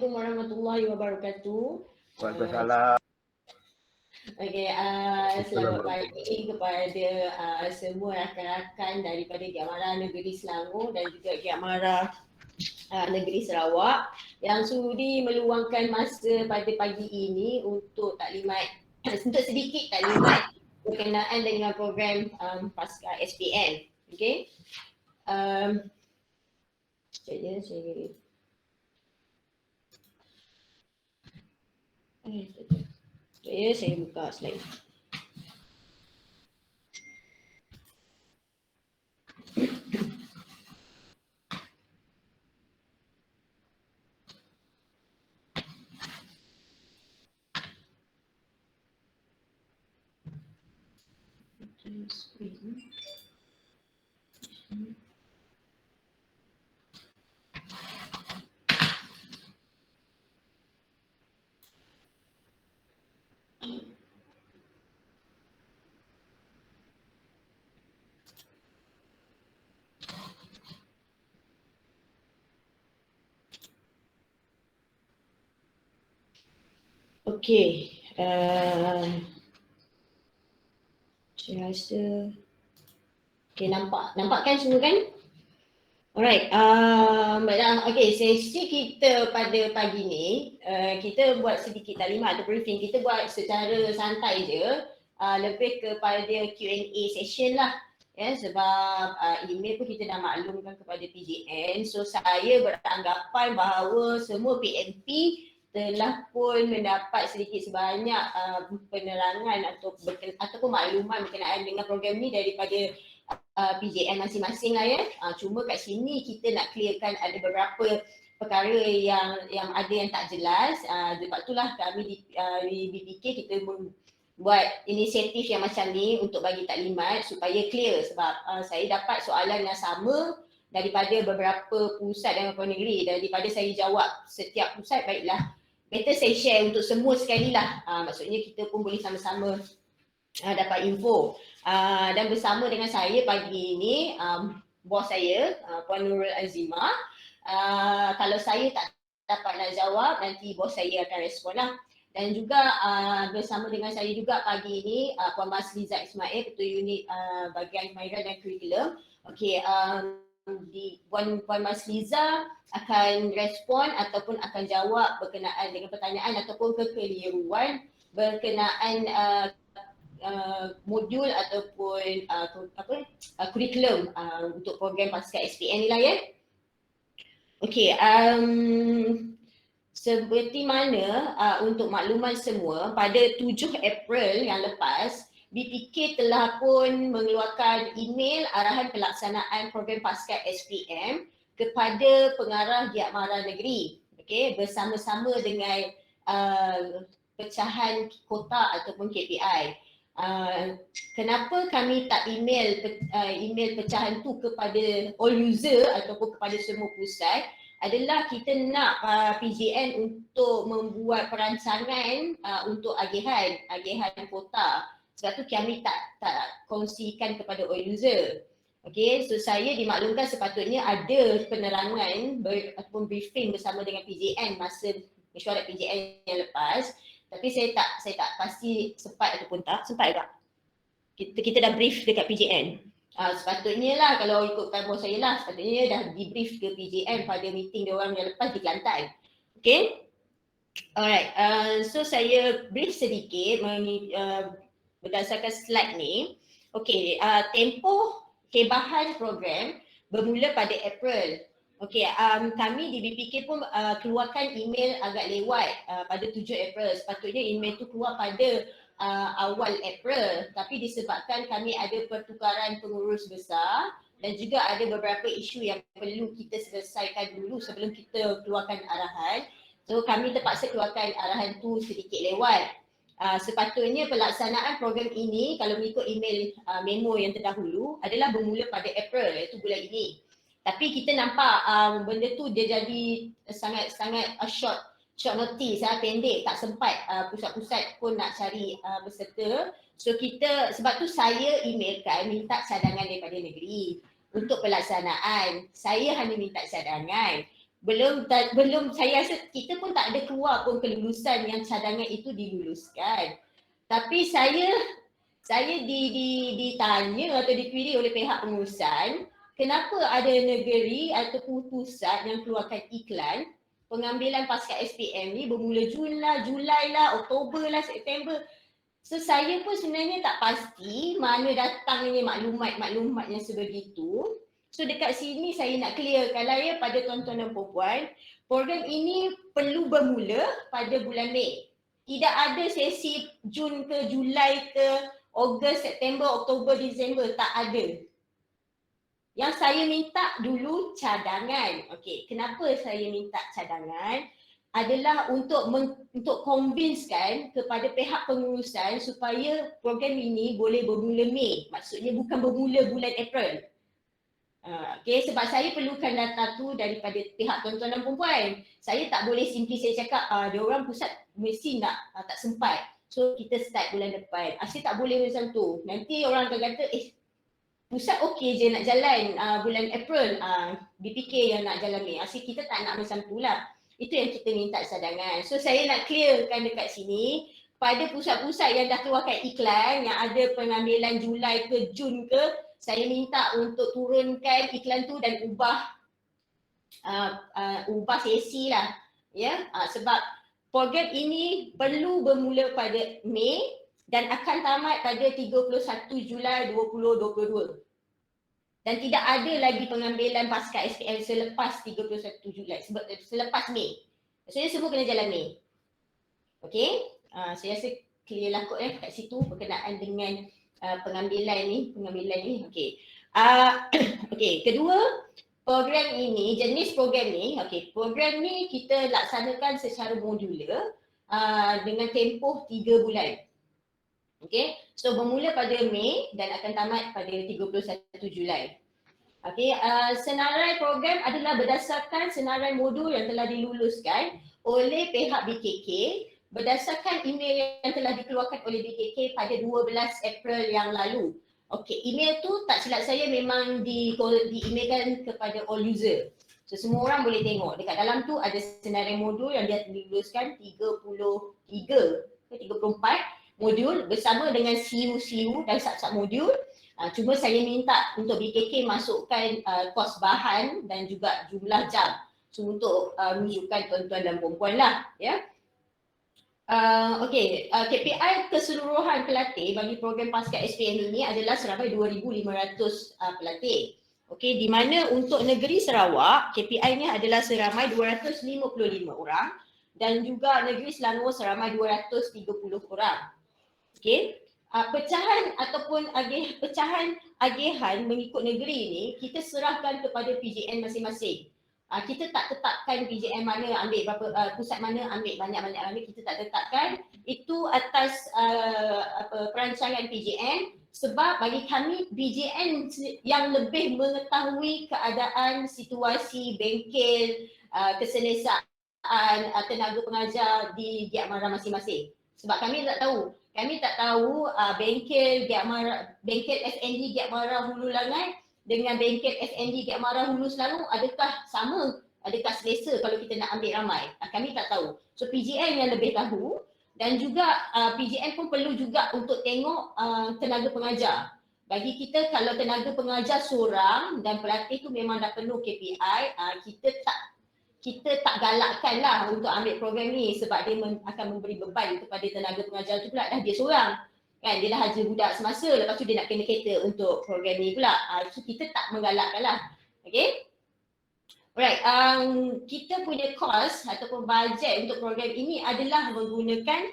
Warahmatullahi wabarakatuh. Waalaikumsalam. Okey, selamat pagi kepada semua rakan-rakan daripada Giamara Negeri Selangor dan juga Giamara Negeri Sarawak yang sudi meluangkan masa pada pagi ini untuk sedikit taklimat berkenaan dengan program Pasca SPM. Okey. Sekejap saya buka slide. Okey, saya rasa okey, nampak kan semua kan? Alright, baiklah. Okey, sesi kita pada pagi ni kita buat sedikit taklimat atau briefing. Kita buat secara santai je, lebih kepada Q&A session lah. Ya, sebab email pun kita dah maklumkan kepada PJN. So saya beranggapan bahawa semua PMP telah pun mendapat sedikit sebanyak penerangan ataupun makluman berkenaan dengan program ni daripada PJN masing-masing lah ya. Cuma kat sini kita nak clearkan ada beberapa perkara yang ada yang tak jelas. Sebab itulah kami di BPK kita buat inisiatif yang macam ni untuk bagi taklimat supaya clear. Sebab saya dapat soalan yang sama daripada beberapa pusat dan beberapa negeri. Daripada saya jawab setiap pusat, baiklah better saya share untuk semua sekali lah. Maksudnya kita pun boleh sama-sama dapat info. Dan bersama dengan saya pagi ini bos saya, Puan Nurul Azimah. Kalau saya tak dapat nak jawab, nanti bos saya akan respon lah. Dan juga bersama dengan saya juga pagi ini Puan Masliza Ismail, Ketua Unit Bahagian Kemahiran dan Kurikulum. Okey, Puan Masliza akan respon ataupun akan jawab berkenaan dengan pertanyaan ataupun kekeliruan berkenaan modul ataupun kurikulum untuk program Pasca SPM ni lah ya. Okey, seperti mana untuk makluman semua, pada 7 April yang lepas BPK telah pun mengeluarkan email arahan pelaksanaan program Pasca SPM kepada pengarah Giamara Negeri, okey, bersama-sama dengan pecahan kota ataupun KPI. Kenapa kami tak email pecahan tu kepada all user ataupun kepada semua pusat adalah kita nak PJN untuk membuat perancangan untuk agihan kota. Sebab tu kami tak kongsikan kepada all user. Okey, so saya dimaklumkan sepatutnya ada penerangan ataupun briefing bersama dengan PJN masa mesyuarat PJN yang lepas. Tapi saya tak pasti sempat ataupun tak. Sempat tak? Kita dah brief dekat PJN. Sepatutnya lah kalau ikutkan bos saya lah, sepatutnya dah debrief ke PJN pada meeting diorang yang lepas di Kelantan. Okay? Alright, so saya brief sedikit berdasarkan slide ni. Okay, tempoh kebahan program bermula pada April. Okey, kami di BPK pun keluarkan email agak lewat pada 7 April. Sepatutnya email tu keluar pada awal April, tapi disebabkan kami ada pertukaran pengurus besar dan juga ada beberapa isu yang perlu kita selesaikan dulu sebelum kita keluarkan arahan. So kami terpaksa keluarkan arahan tu sedikit lewat. Sepatutnya pelaksanaan program ini kalau mengikut email memo yang terdahulu adalah bermula pada April, iaitu bulan ini. Tapi kita nampak benda tu dia jadi sangat short notice, pendek, tak sempat pusat-pusat pun nak cari peserta. So kita, sebab tu saya emailkan minta cadangan daripada negeri untuk pelaksanaan. Saya hanya minta cadangan. belum saya rasa kita pun tak ada keluar pun kelulusan yang cadangan itu diluluskan. Tapi saya ditanya atau dipilih oleh pihak pengurusan, kenapa ada negeri ataupun pusat yang keluarkan iklan pengambilan pasca SPM ni bermula Jun lah, Julai lah, Oktober lah, September. So saya pun sebenarnya tak pasti mana datangnya maklumat-maklumat yang sebegitu. So dekat sini saya nak clearkan lah ya pada tuan-tuan dan puan-puan, program ini perlu bermula pada bulan Mei. Tidak ada sesi Jun ke Julai ke Ogos, September, Oktober, Disember, tak ada. Yang saya minta dulu cadangan. Okey, kenapa saya minta cadangan? Adalah untuk convincekan kepada pihak pengurusan supaya program ini boleh bermula Mei. Maksudnya bukan bermula bulan April. Okay, sebab saya perlukan data tu daripada pihak tuan-tuan dan perempuan. Saya tak boleh simply saya cakap, dia orang pusat mesti tak sempat. So kita start bulan depan. Asyik tak boleh macam tu. Nanti orang akan kata, pusat okey je nak jalan bulan April. BPK yang nak jalan Mei. Asyik kita tak nak macam tu lah. Itu yang kita minta cadangan. So saya nak clearkan dekat sini, pada pusat-pusat yang dah keluarkan iklan, yang ada pengambilan Julai ke Jun ke, saya minta untuk turunkan iklan tu dan ubah sesi lah. Ya, sebab program ini perlu bermula pada Mei dan akan tamat pada 31 Julai 2022. Dan tidak ada lagi pengambilan pasca SPM selepas 31 Julai, selepas Mei. Maksudnya semua kena jalan Mei. Okey, saya rasa clear lah kot kat situ berkenaan dengan pengambilan ni. Okey. Okey, kedua, program ini, jenis program ni, program ni kita laksanakan secara modular dengan tempoh 3 bulan. Okey, so bermula pada Mei dan akan tamat pada 31 Julai. Okey, senarai program adalah berdasarkan senarai modul yang telah diluluskan oleh pihak BKK berdasarkan email yang telah dikeluarkan oleh BKK pada 12 April yang lalu. Okey, email tu tak silap saya memang di-emailkan kepada all user. So semua orang boleh tengok. Dekat dalam tu ada senarai modul yang dia diluluskan 33 ke 34 modul bersama dengan CU dan sub-sub modul. Cuma saya minta untuk BKK masukkan kos bahan dan juga jumlah jam. So untuk rujukan tuan-tuan dan perempuan lah. Ya. KPI keseluruhan pelatih bagi program pasca SPM ini adalah seramai 2,500 pelatih. Okey, di mana untuk negeri Sarawak, KPI ini adalah seramai 255 orang dan juga negeri Selangor seramai 230 orang. Okey, pecahan ataupun pecahan agihan mengikut negeri ini kita serahkan kepada PJN masing-masing. Kita tak tetapkan PJN mana ambil berapa, pusat mana ambil banyak-banyak ambil, kita tak tetapkan. Itu atas perancangan PJN sebab bagi kami PJN yang lebih mengetahui keadaan situasi bengkel, keselesaan tenaga pengajar di Giat Mara masing-masing. Sebab kami tak tahu. Kami tak tahu bengkel FND Giat Mara Hulu Langat dengan bengkel FND Giat Mara Hulu Selangor adakah sama? Adakah selesa kalau kita nak ambil ramai? Kami tak tahu. So PJN yang lebih tahu dan juga PJN pun perlu juga untuk tengok tenaga pengajar. Bagi kita kalau tenaga pengajar seorang dan pelatih tu memang dah penuh KPI, kita tak galakkan lah untuk ambil program ni sebab dia akan memberi beban kepada tenaga pengajar tu pula, dah dia seorang. Kan, dia dah hajar budak semasa, lepas tu dia nak kena kereta untuk program ni pula. So kita tak menggalakkan lah. Okay. Alright, kita punya kos ataupun bajet untuk program ini adalah menggunakan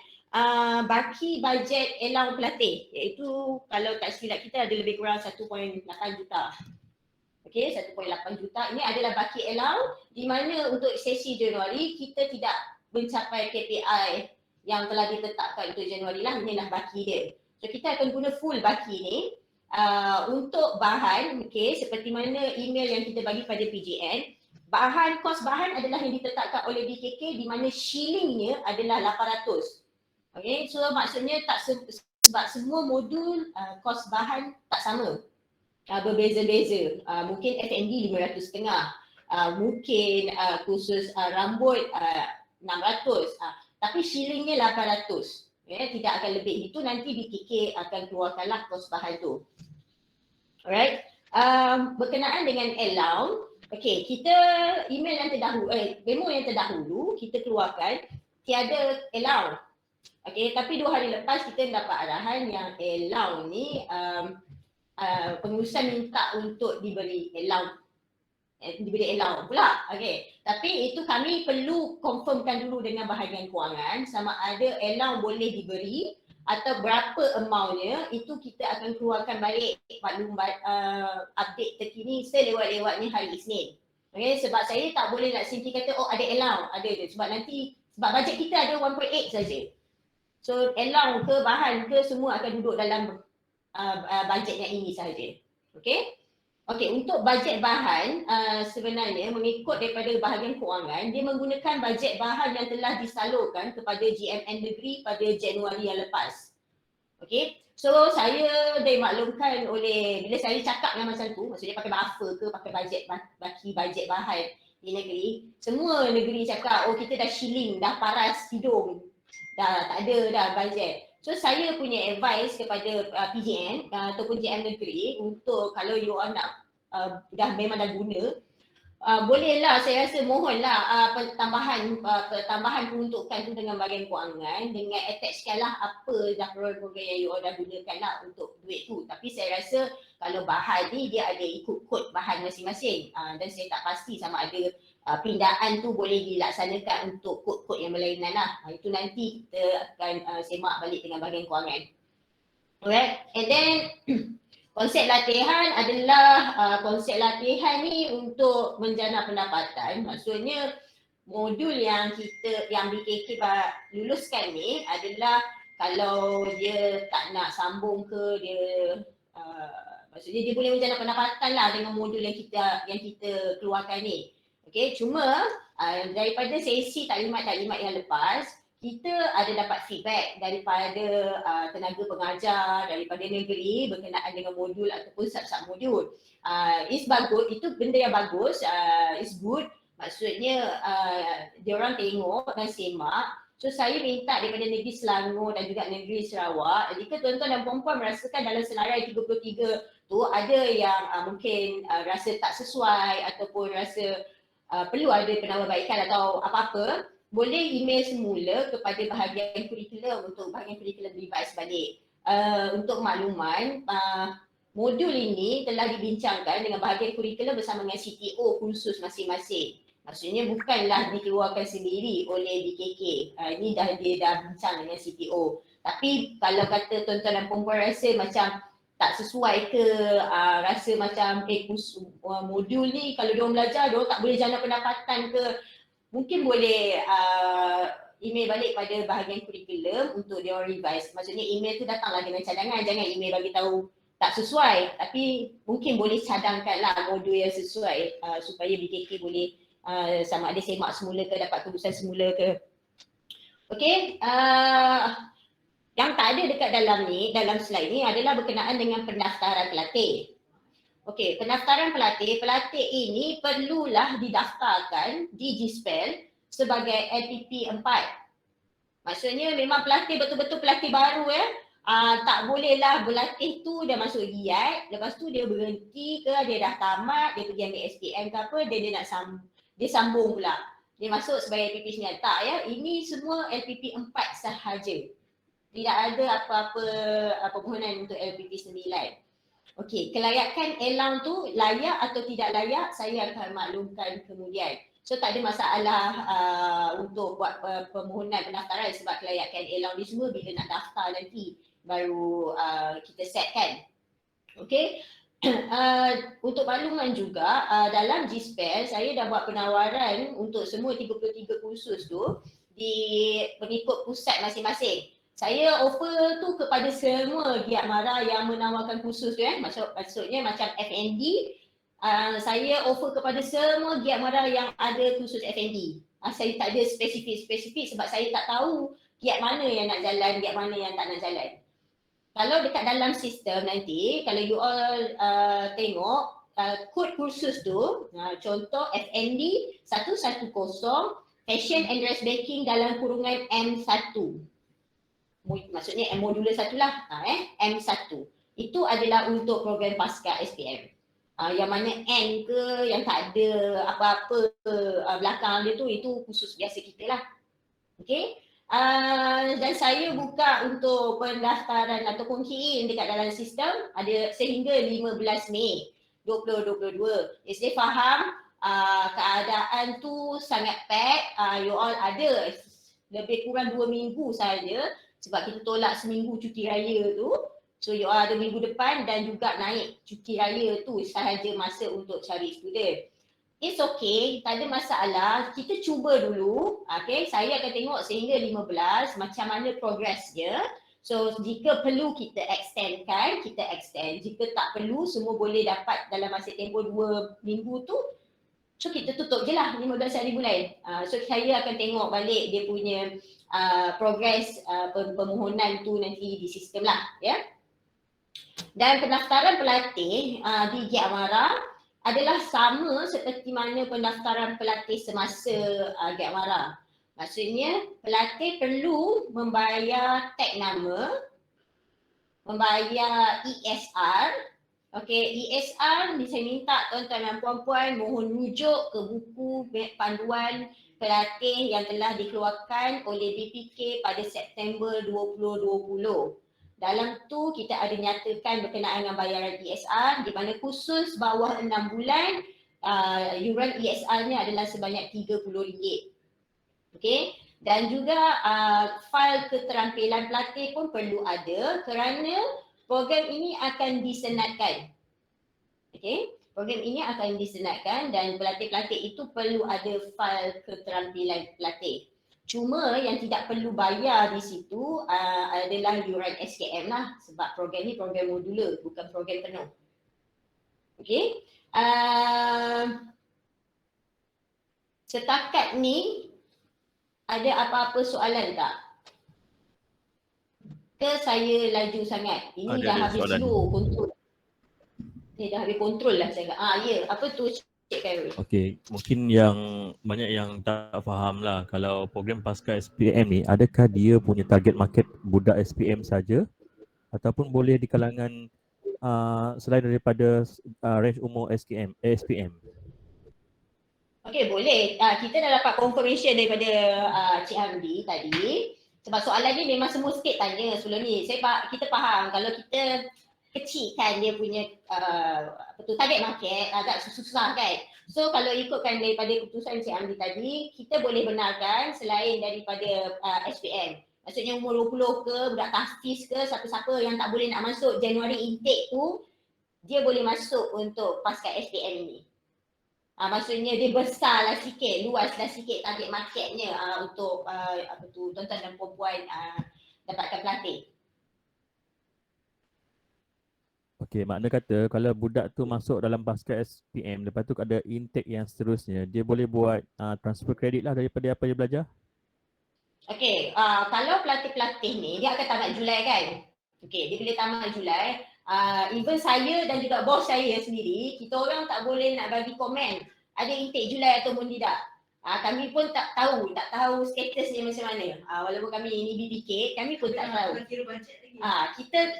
baki bajet allowance pelatih, iaitu kalau tak silap kita ada lebih kurang 1.8 juta. Okey, 1.8 juta. Ini adalah baki allowance di mana untuk sesi Januari kita tidak mencapai KPI yang telah ditetapkan untuk Januari lah, inilah baki dia. So kita akan guna full baki ni untuk bahan, okey, seperti mana email yang kita bagi pada PJN. Bahan, kos bahan adalah yang ditetapkan oleh BKK di mana shillingnya adalah 800. Okey, so maksudnya tak sebab semua modul kos bahan tak sama. Berbeza-beza. Mungkin FND 500 setengah. mungkin kursus rambut 600, tapi shillingnya 800. Tidak akan lebih. Itu nanti BKK akan keluarkanlah kos bahan tu. Alright. Berkenaan dengan allowance, okey, kita email yang terdahulu, memo yang terdahulu kita keluarkan tiada allowance. Okey, tapi 2 hari lepas kita dapat arahan yang allowance ni pengurusan minta untuk diberi allowance pula. Okey. Tapi itu kami perlu confirmkan dulu dengan bahagian kewangan sama ada allowance boleh diberi atau berapa amountnya. Itu kita akan keluarkan balik maklumat update terkini selewat-lewatnya hari Isnin. Okey, sebab saya tak boleh nak simply kata ada allowance, ada je. Sebab bajet kita ada 1.8 saja. So allowance ke bahan ke semua akan duduk dalam bajet yang ini sahaja. Okey. Okey, untuk bajet bahan sebenarnya mengikut daripada bahagian kewangan, dia menggunakan bajet bahan yang telah disalurkan kepada GMN Negeri pada Januari yang lepas. Okey, so saya dimaklumkan oleh, bila saya cakap yang macam tu, maksudnya pakai buffer ke, pakai baki bajet bahan di negeri, semua negeri cakap, kita dah shilling, dah paras hidung, dah tak ada dah bajet. So saya punya advice kepada PJN ataupun JM Negeri untuk kalau you all nak memang dah guna, bolehlah, saya rasa mohonlah tambahan peruntukan tu dengan bahagian kewangan dengan attachkanlah apa dah program yang you all dah gunakan lah untuk duit tu. Tapi saya rasa kalau bahan ni dia ada ikut kod bahan masing-masing dan saya tak pasti sama ada pindaan tu boleh dilaksanakan untuk kod-kod yang berlainan lah. Itu nanti kita akan semak balik dengan bahagian kewangan. Alright, and then konsep latihan adalah konsep latihan ni untuk menjana pendapatan. Maksudnya modul yang BKK luluskan ni adalah kalau dia tak nak sambung ke, dia maksudnya dia boleh menjana pendapatan lah dengan modul yang kita keluarkan ni. Okey, cuma daripada sesi taklimat yang lepas, kita ada dapat feedback daripada tenaga pengajar daripada negeri berkenaan dengan modul ataupun sub-sub modul. It's bagus, itu benda yang bagus, it's good. Maksudnya diorang tengok dan semak. So saya minta daripada negeri Selangor dan juga negeri Sarawak, jika tuan-tuan dan puan-puan merasakan dalam senarai 33 tu ada yang mungkin rasa tak sesuai ataupun rasa perlu ada penambahbaikan atau apa-apa, boleh email semula kepada bahagian kurikulum untuk bahagian kurikulum revise balik. Untuk makluman, modul ini telah dibincangkan dengan bahagian kurikulum bersama dengan CTO khusus masing-masing. Maksudnya bukanlah dikeluarkan sendiri oleh BKK. Ini dia dah bincang dengan CTO. Tapi kalau kata tuan-tuan dan perempuan rasa macam tak sesuai ke, rasa macam modul ni kalau diorang belajar, diorang tak boleh jana pendapatan ke, mungkin boleh email balik pada bahagian kurikulum untuk diorang revise. Maksudnya email tu datanglah dengan cadangan, jangan email bagi tahu tak sesuai, tapi mungkin boleh cadangkanlah modul yang sesuai supaya BKK boleh sama ada semak semula ke, dapat keputusan semula ke. Okey, yang tak ada dekat dalam slide ni adalah berkenaan dengan pendaftaran pelatih. Okey, pendaftaran pelatih ini perlulah didaftarkan di GSPEL sebagai LPP 4. Maksudnya memang pelatih betul-betul pelatih baru tak bolehlah berlatih tu dah masuk giat, lepas tu dia berhenti ke, dia dah tamat, dia pergi ambil SPM ke apa, dia sambung pula. Dia masuk sebagai LPP 9. Tak ini semua LPP 4 sahaja. Tidak ada apa-apa permohonan untuk LPP 9. Okey, kelayakan allowance tu layak atau tidak layak, saya akan maklumkan kemudian. So tak ada masalah untuk buat permohonan pendaftaran sebab kelayakan allowance ni semua bila nak daftar nanti baru kita setkan. Okey. Untuk makluman juga dalam GSPEL saya dah buat penawaran untuk semua 33 kursus tu mengikut pusat masing-masing. Saya offer tu kepada semua giat mara yang menawarkan kursus tu maksudnya macam FND, saya offer kepada semua giat mara yang ada kursus FND. Saya tak ada spesifik sebab saya tak tahu giat mana yang nak jalan, giat mana yang tak nak jalan. Kalau dekat dalam sistem nanti, kalau you all tengok kod kursus tu, contoh FND 110 Fashion and Dressmaking dalam kurungan M1. Maksudnya modul 1 lah, M1. Itu adalah untuk program pasca SPM. Yang mana N ke, yang tak ada apa-apa belakang dia tu, itu khusus biasa kita lah. Okay. Dan saya buka untuk pendaftaran ataupun key in dekat dalam sistem ada sehingga 15 Mei 2022. Saya faham keadaan tu sangat pack, you all ada lebih kurang 2 minggu saja sebab kita tolak seminggu cuti raya tu. So you all ada minggu depan dan juga naik cuti raya tu sahaja masa untuk cari student. It's okay, tak ada masalah. Kita cuba dulu. Okay, saya akan tengok sehingga 15 macam mana progress dia. So jika perlu kita extendkan, kita extend. Jika tak perlu, semua boleh dapat dalam masa tempoh 2 minggu tu. So kita tutup je lah 15 hari bulan. So saya akan tengok balik dia punya progress permohonan tu nanti di sistem lah. Ya. Dan pendaftaran pelatih di Giat Mara adalah sama seperti mana pendaftaran pelatih semasa Giat Mara. Maksudnya pelatih perlu membayar tag nama, membayar ESR. Okey, ESR ni saya minta tuan-tuan dan puan-puan mohon rujuk ke buku panduan pelatih yang telah dikeluarkan oleh BPK pada September 2020. Dalam tu kita ada nyatakan berkenaan dengan bayaran ESR di mana khusus bawah 6 bulan yuran ESR-nya adalah sebanyak RM30. Okey, dan juga fail keterampilan pelatih pun perlu ada kerana program ini akan disenatkan. Okey, program ini akan disenatkan dan pelatih-pelatih itu perlu ada fail keterampilan pelatih. Cuma yang tidak perlu bayar di situ adalah yuran SKM lah sebab program ni program modular bukan program penuh. Okey. Setakat ni ada apa-apa soalan tak? Ke saya laju sangat? Ini dah habis slow kontrol. Ni dah habis kontrol lah saya. Ya, apa tu Cik Khairul? Okey, mungkin yang banyak yang tak faham lah kalau program pasca SPM ni, adakah dia punya target market budak SPM saja ataupun boleh di kalangan selain daripada range umur SPM? Okey, boleh. Kita dah dapat confirmation daripada Cik Hamdi tadi. Sebab soalan ni memang semua sikit tanya sebelum ni. Kita faham kalau kita kecilkan dia punya target market agak susah kan. So kalau ikutkan daripada keputusan Cik Hamdi tadi, kita boleh benarkan selain daripada SPM. Maksudnya umur 20 ke, budak tahfiz ke, siapa-siapa yang tak boleh nak masuk Januari intake tu, dia boleh masuk untuk pasca SPM ini. Maksudnya dia besarlah sikit, luaslah sikit target marketnya untuk tuan-tuan dan puan-puan dapatkan pelatih. Okey, makna kata kalau budak tu masuk dalam pasca SPM, lepas tu ada intake yang seterusnya, dia boleh buat transfer kredit lah daripada apa dia belajar? Okey, kalau pelatih-pelatih ni dia akan tamat Julai kan? Okey, dia bila tamat Julai, even saya dan juga bos saya sendiri, kita orang tak boleh nak bagi komen ada intake Julai ataupun tidak. Kami pun tak tahu status dia macam mana. Walaupun kami ini BPK, kami pun tak tahu.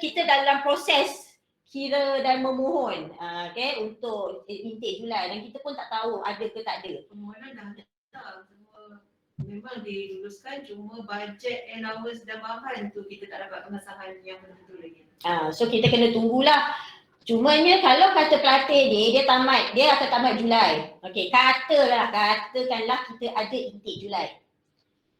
Kita dalam proses kira dan memohon untuk intake Julai dan kita pun tak tahu ada ke tak ada. Permohonan dah datang semua memang diluluskan, cuma bajet allowance dan bahan tu kita tak dapat pengesahan yang betul lagi. So kita kena tunggulah. Cumanya kalau kata pelatih ni dia akan tamat Julai. Okey, katakanlah kita ada intake Julai.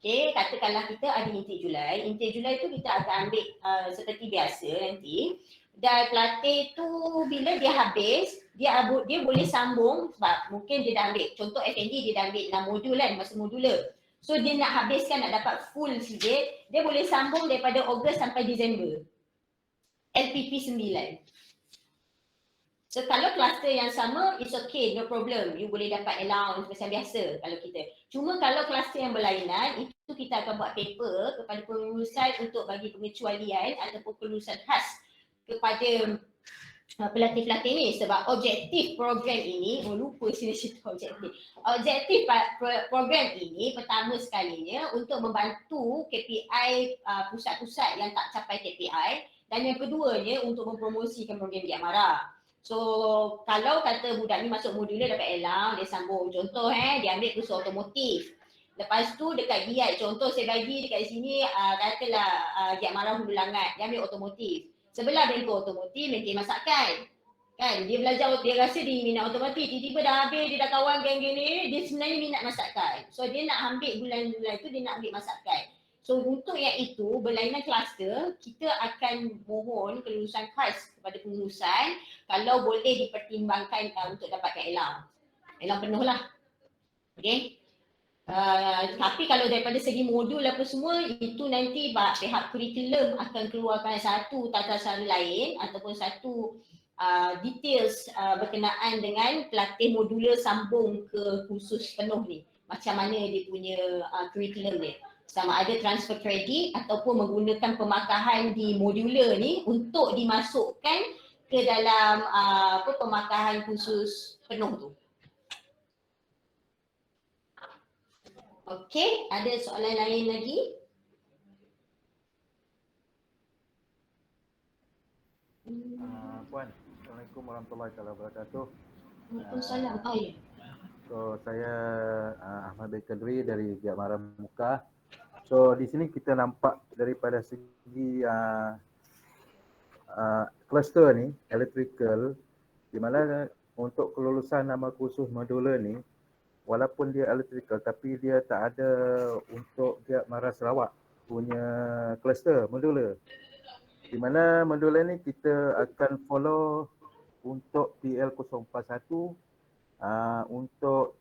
Okey, katakanlah kita ada intake Julai. Intake Julai tu kita akan ambil seperti biasa nanti. Dan pelatih tu bila dia habis, dia boleh sambung sebab mungkin dia dah ambil, contoh FND dia dah ambil 6 modul kan, masa modular. So dia nak habiskan, nak dapat full sikit, dia boleh sambung daripada Ogos sampai Disember. LPP 9. So kalau kluster yang sama, it's okay, no problem. You boleh dapat allowance macam biasa kalau kita. Cuma kalau kluster yang berlainan, itu kita akan buat paper kepada pengurusan untuk bagi pengecualian ataupun kelulusan khas kepada pelatih-pelatih ni, sebab objektif program ini, lupa sini objektif. Objektif program ini pertama sekalinya untuk membantu KPI pusat-pusat yang tak capai KPI, dan yang keduanya untuk mempromosikan program Giat Mara. So kalau kata budak ni masuk modular dapat elang, dia sambung contoh dia ambil kursus otomotif. Lepas tu dekat Giat, contoh saya bagi dekat sini katalah Giat Mara Hulu Langat, dia ambil otomotif. Sebelah bengkel otomotif, bengkel masakan. Kan, dia belajar, dia rasa dia minat otomotif, tiba-tiba dah habis, dia dah kawan geng-geng ni, dia sebenarnya minat masakan. So dia nak ambil bulan-bulan tu, dia nak ambil masakan. So untuk yang itu, berlainan kluster, kita akan mohon kelulusan khas kepada pengurusan kalau boleh dipertimbangkan untuk dapatkan elang. Elang penuh lah. Okay. Tapi kalau daripada segi modul apa semua, itu nanti pihak kurikulum akan keluarkan satu tata cara lain ataupun satu details berkenaan dengan pelatih modular sambung ke kursus penuh ni. Macam mana dia punya kurikulum dia. Sama ada transfer kredit ataupun menggunakan pemakahan di modular ni untuk dimasukkan ke dalam pemakahan kursus penuh tu. Okey, ada soalan lain lagi? Puan, Assalamualaikum warahmatullahi wabarakatuh. Waalaikumsalam. Ya. So saya Ahmad bin Kadri dari Giat Mara Muka. So di sini kita nampak daripada segi cluster ni electrical, di mana untuk kelulusan nama kursus modular ni, walaupun dia electrical tapi dia tak ada untuk Giat Mara Sarawak punya cluster modular. Di mana modular ni kita akan follow untuk PL041 untuk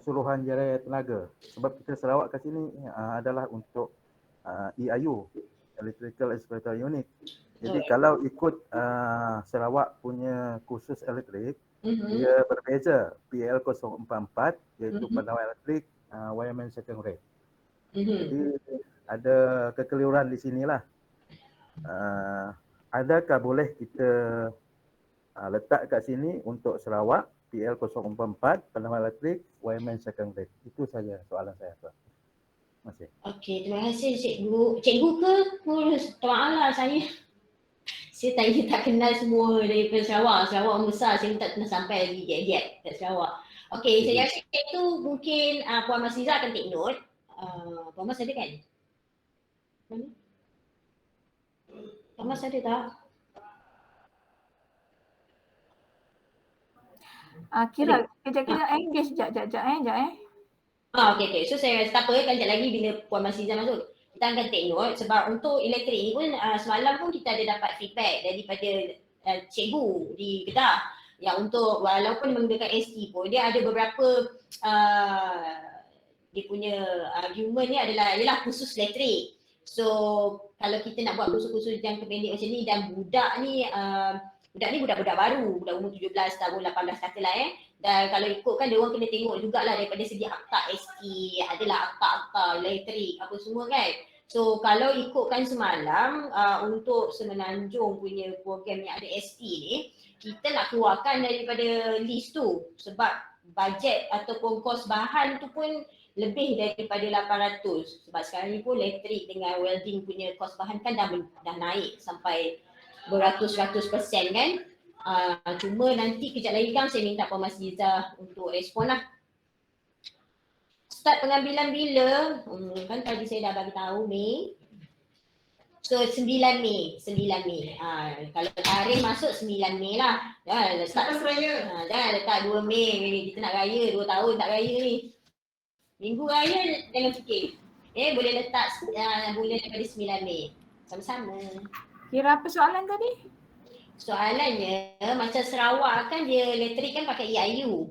suruhan jaringan tenaga. Sebab kita Sarawak kat sini adalah untuk EIU, Electrical Exploiter Unit. Jadi kalau ikut Sarawak punya kursus elektrik, dia berbeza PL044 iaitu pandangan elektrik wireman second rate. Jadi ada kekeliruan di sinilah. Adakah boleh kita letak kat sini untuk Sarawak PL044 pandangan elektrik wireman second rate? Itu saja soalan saya, Tuan. Terima kasih. Okey, terima kasih cikgu. Cikgu ke ngurus? Tuan saya tanya tak kenal semua daripada Sarawak. Sarawak besar, saya tak pernah sampai lagi giat-giat kat Sarawak. Okey, saya rasa itu mungkin Puan Masliza akan take note. Puan Mas ada kan? Mana? Puan Mas ada tak? Kira kejap-kejap engage sekejap. Okey. So saya rasa tak apa, kan sekejap lagi bila Puan Masliza masuk, kita akan take note sebab untuk elektrik ni pun semalam pun kita ada dapat feedback daripada cikgu di Kedah yang untuk walaupun menggunakan ST pun dia ada beberapa dia punya argument ni adalah ialah khusus elektrik. So kalau kita nak buat kursus-kursus yang pendek macam ni dan budak ni budak-budak baru, budak umur 17 tahun, 18 katalah dan kalau ikutkan dia orang kena tengok jugalah daripada segi akta ST, adalah akta elektrik apa semua kan. So kalau ikutkan semalam untuk Semenanjung punya program yang ada ST ni, kita nak keluarkan daripada list tu sebab bajet ataupun kos bahan tu pun lebih daripada 800 sebab sekarang ni pun elektrik dengan welding punya kos bahan kan dah naik sampai beratus-ratus% kan. Cuma nanti kejap lagi kan saya minta Puan Masliza untuk respon lah. Start pengambilan bila? Kan tadi saya dah bagi tahu Mei. So 9 Mei. Kalau tarikh masuk 9 Mei lah. Jangan letak raya. Jangan letak 2 Mei. Kita nak raya 2 tahun tak raya ni. Minggu raya jangan fikir. Boleh letak bulan daripada 9 Mei. Sama-sama. Kira apa soalan tadi? Soalannya macam Sarawak kan dia elektrik kan pakai EIU.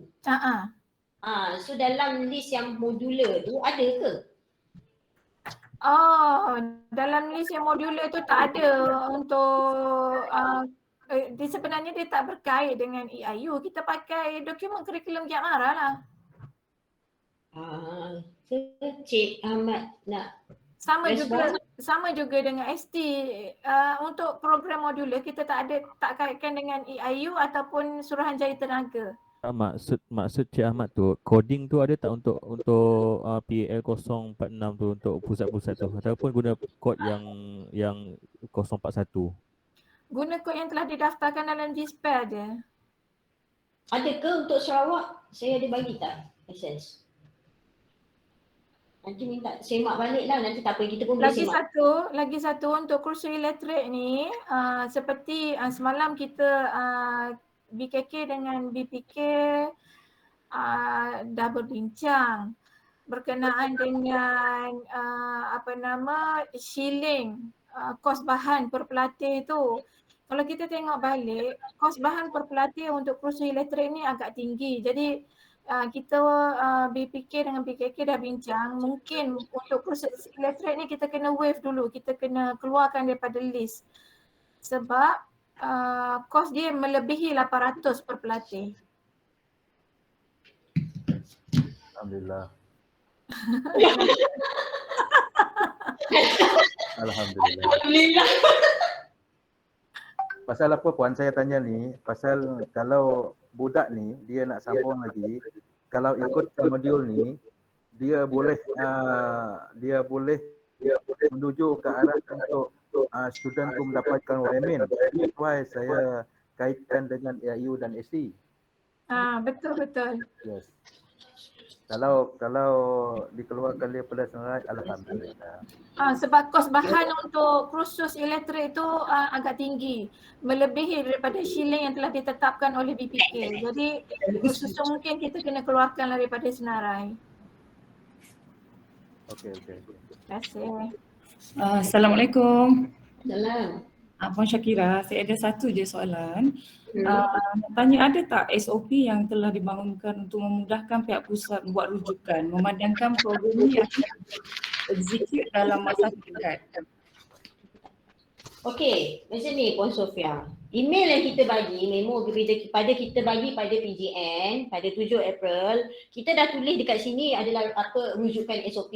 So dalam list yang modular tu ada ke? Dalam list yang modular tu tak ada untuk dia sebenarnya dia tak berkait dengan EIU. Kita pakai dokumen kurikulum Giat Mara lah. Cik Ahmad nak Sama Respon? juga dengan ST. Untuk program modular kita tak kaitkan dengan EIU ataupun Suruhanjaya Tenaga. Maksud Cik Ahmad tu, coding tu ada tak untuk PAL 046 tu untuk pusat-pusat tu, ataupun guna kod yang 041? Guna kod yang telah didaftarkan dalam GSPEL je. Ada ke untuk Sarawak? Saya ada bagi tak access? Nanti minta semak balik lah, nanti tak apa, kita pun boleh semak. Lagi satu untuk kursus elektrik ni, seperti semalam kita BKK dengan BPK dah berbincang berkenaan dengan shilling kos bahan per pelatih tu. Kalau kita tengok balik, kos bahan per pelatih untuk kursus elektrik ni agak tinggi. Jadi kita BPK dengan PKK dah bincang, mungkin untuk kursus elektrik ni kita kena waive dulu, kita kena keluarkan daripada list. Sebab kos dia melebihi 800 per pelatih. Alhamdulillah. Alhamdulillah. Alhamdulillah. Pasal apa puan saya tanya ni, pasal kalau budak ni dia nak sambung lagi, kalau ikut modul ni dia boleh menuju ke arah untuk student tu mendapatkan UMN. That's why saya kaitkan dengan AIU dan ST. Betul. Yes. Kalau dikeluarkan daripada senarai, alhamdulillah. Sebab kos bahan untuk kursus elektrik itu agak tinggi, melebihi daripada shilling yang telah ditetapkan oleh BPK. Jadi kursus itu mungkin kita kena keluarkan daripada senarai. Okey. Terima kasih. Assalamualaikum. Salam. Puan Syakira, saya ada satu je soalan. Nak tanya, ada tak SOP yang telah dibangunkan untuk memudahkan pihak pusat membuat rujukan, memandangkan program ini akan execute dalam masa dekat? Okey, macam ni Puan Sofia. Email yang kita bagi, memo pada kita bagi pada PGN pada 7 April, kita dah tulis dekat sini adalah apa rujukan SOP.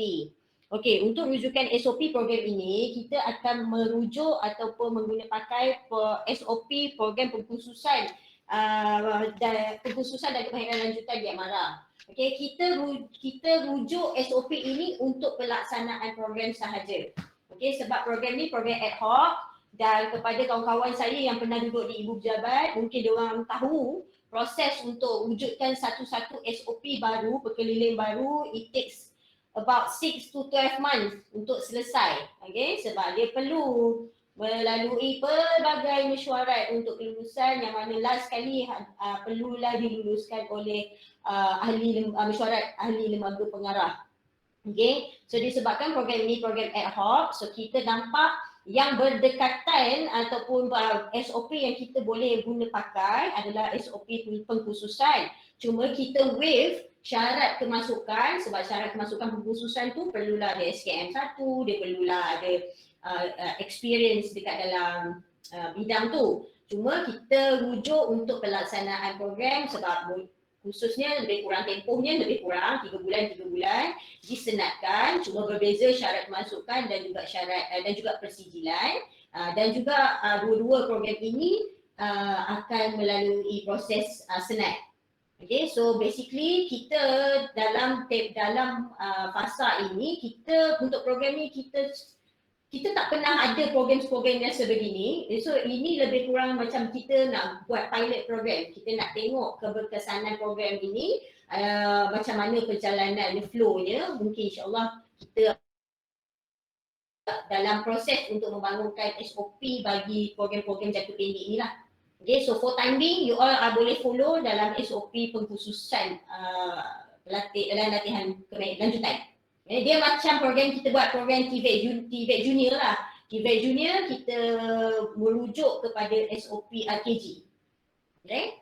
Okey, untuk rujukan SOP program ini, kita akan merujuk ataupun mengguna pakai SOP program pengkhususan dan kemahiran lanjutan di Amara. Okey, kita rujuk SOP ini untuk pelaksanaan program sahaja. Okey, sebab program ni program ad hoc, dan kepada kawan-kawan saya yang pernah duduk di Ibu Pejabat, mungkin diorang tahu proses untuk wujudkan satu-satu SOP baru, perkeliling baru, it takes about 6 to 12 months untuk selesai. Okay, sebab dia perlu melalui pelbagai mesyuarat untuk kelulusan, yang mana last kali perlulah diluluskan oleh mesyuarat ahli lembaga pengarah. Okay, so disebabkan program ini program ad hoc, so kita nampak yang berdekatan ataupun SOP yang kita boleh guna pakai adalah SOP pengkhususan. Cuma kita waive syarat kemasukan, sebab syarat kemasukan pengkhususan tu perlulah ada SKM 1, dia perlulah ada experience dekat dalam bidang tu. Cuma kita rujuk untuk pelaksanaan program sebab khususnya lebih kurang tempohnya lebih kurang 3 bulan disenatkan, cuma berbeza syarat kemasukan dan juga syarat dan juga persijilan, dan juga dua-dua program ini akan melalui proses senat. Okay, so basically kita dalam fasa ini, kita untuk program ni kita tak pernah ada program yang sebegini. So ini lebih kurang macam kita nak buat pilot program. Kita nak tengok keberkesanan program ini, macam mana perjalanan flow-nya. Mungkin insyaAllah kita dalam proses untuk membangunkan SOP bagi program-program jangka pendek inilah. Okay, so for time being, you all boleh follow dalam SOP pengkhususan latihan lanjutan. Dia macam program kita buat program TVET Junior lah. TVET Junior kita merujuk kepada SOP RKG. Okay?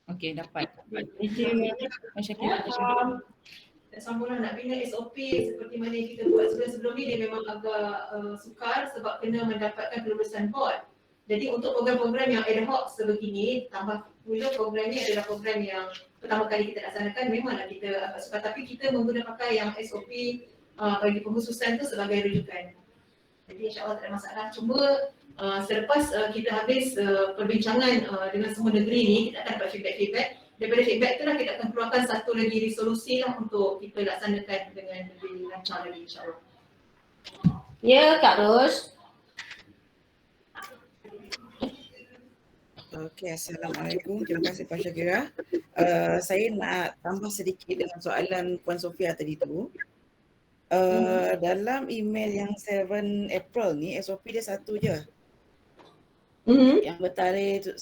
Okey, dapat. Thank you, Puan Syakira. Sambunglah nak bina SOP seperti mana yang kita buat sebelum ni, dia memang agak sukar sebab kena mendapatkan kelulusan board. Jadi untuk program-program yang ad hoc sebegini, tambah pula program ni adalah program yang pertama kali kita laksanakan, memanglah kita agak sukar, tapi kita menggunakan pakai yang SOP bagi pengkhususan tu sebagai rujukan. Jadi insyaAllah tak ada masalah. Cuma selepas kita habis perbincangan dengan semua negeri ni, kita akan dapat feedback. Daripada feedback tu lah kita akan keluarkan satu lagi resolusi lah untuk kita laksanakan dengan lebih lancar lagi insyaAllah. Ya, Kak Ros. Okey, Assalamualaikum. Terima kasih Pak Syakira. Saya nak tambah sedikit dengan soalan Puan Sofia tadi tu. Dalam email yang 7 April ni, SOP dia satu je. Yang bertarikh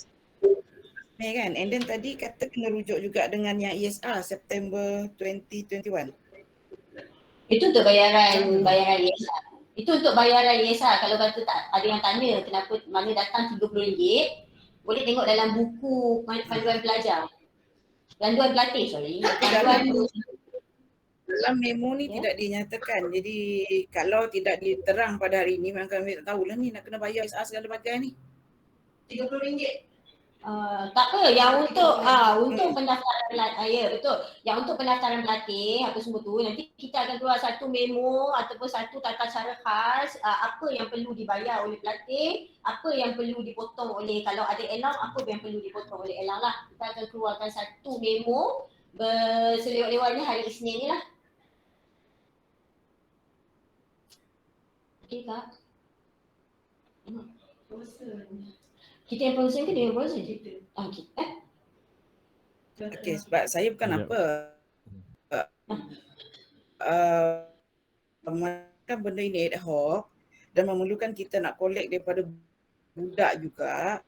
Mei kan? And then tadi kata kena rujuk juga dengan yang ESR September 2021. Itu untuk bayaran ESR. Itu untuk bayaran ESR. Kalau kata tak ada yang tanya kenapa mana datang RM30, boleh tengok dalam buku panduan pelajar. Panduan pelatih, sorry. Dalam memo ni tidak dinyatakan. Jadi kalau tidak diterang pada hari ini, memang kami tak tahulah ni nak kena bayar ESR segala bagai ni. RM30. Tak apa, yang untuk pendaftaran pelatih, ya betul. Yang untuk pendaftaran pelatih apa semua tu, nanti kita akan keluar satu memo ataupun satu tata cara khas apa yang perlu dibayar oleh pelatih, apa yang perlu dipotong oleh, kalau ada elang, apa yang perlu dipotong oleh elang lah. Kita akan keluarkan satu memo berseliwat-lewatnya hari Isnin ni lah. Okey Kak? Kita yang promosi ke dia yang promosi? Okey. Okey, sebab saya bukan apa. Kan benda ini ad hoc dan memerlukan kita nak collect daripada budak juga.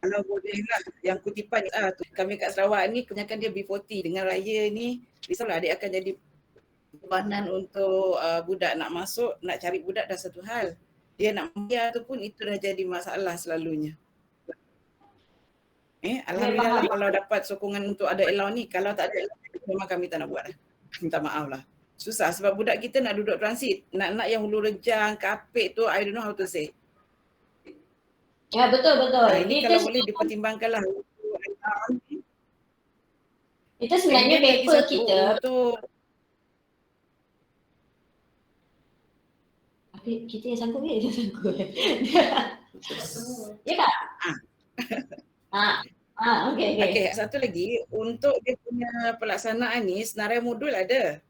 Kalau bolehlah yang kutipan kami kat Sarawak ni kebanyakan dia B40 dengan raya ni risaulah adik akan jadi bebanan untuk budak nak masuk, nak cari budak dah satu hal. Dia nak bayar tu pun itu dah jadi masalah selalunya. Alhamdulillah lah kalau dapat sokongan untuk ada allowance ni. Kalau tak ada allowance memang kami tak nak buat lah. Minta maaf lah. Susah sebab budak kita nak duduk transit. Nak yang Hulu Rejang, Kapit tu I don't know how to say. Ya betul. Ini kalau boleh dipertimbangkan lah. Itu sebenarnya paper kita. Untuk kita yang sanggup dia sanggup. Ya Kak? Okey. Satu lagi untuk dia punya pelaksanaan ni senarai modul ada.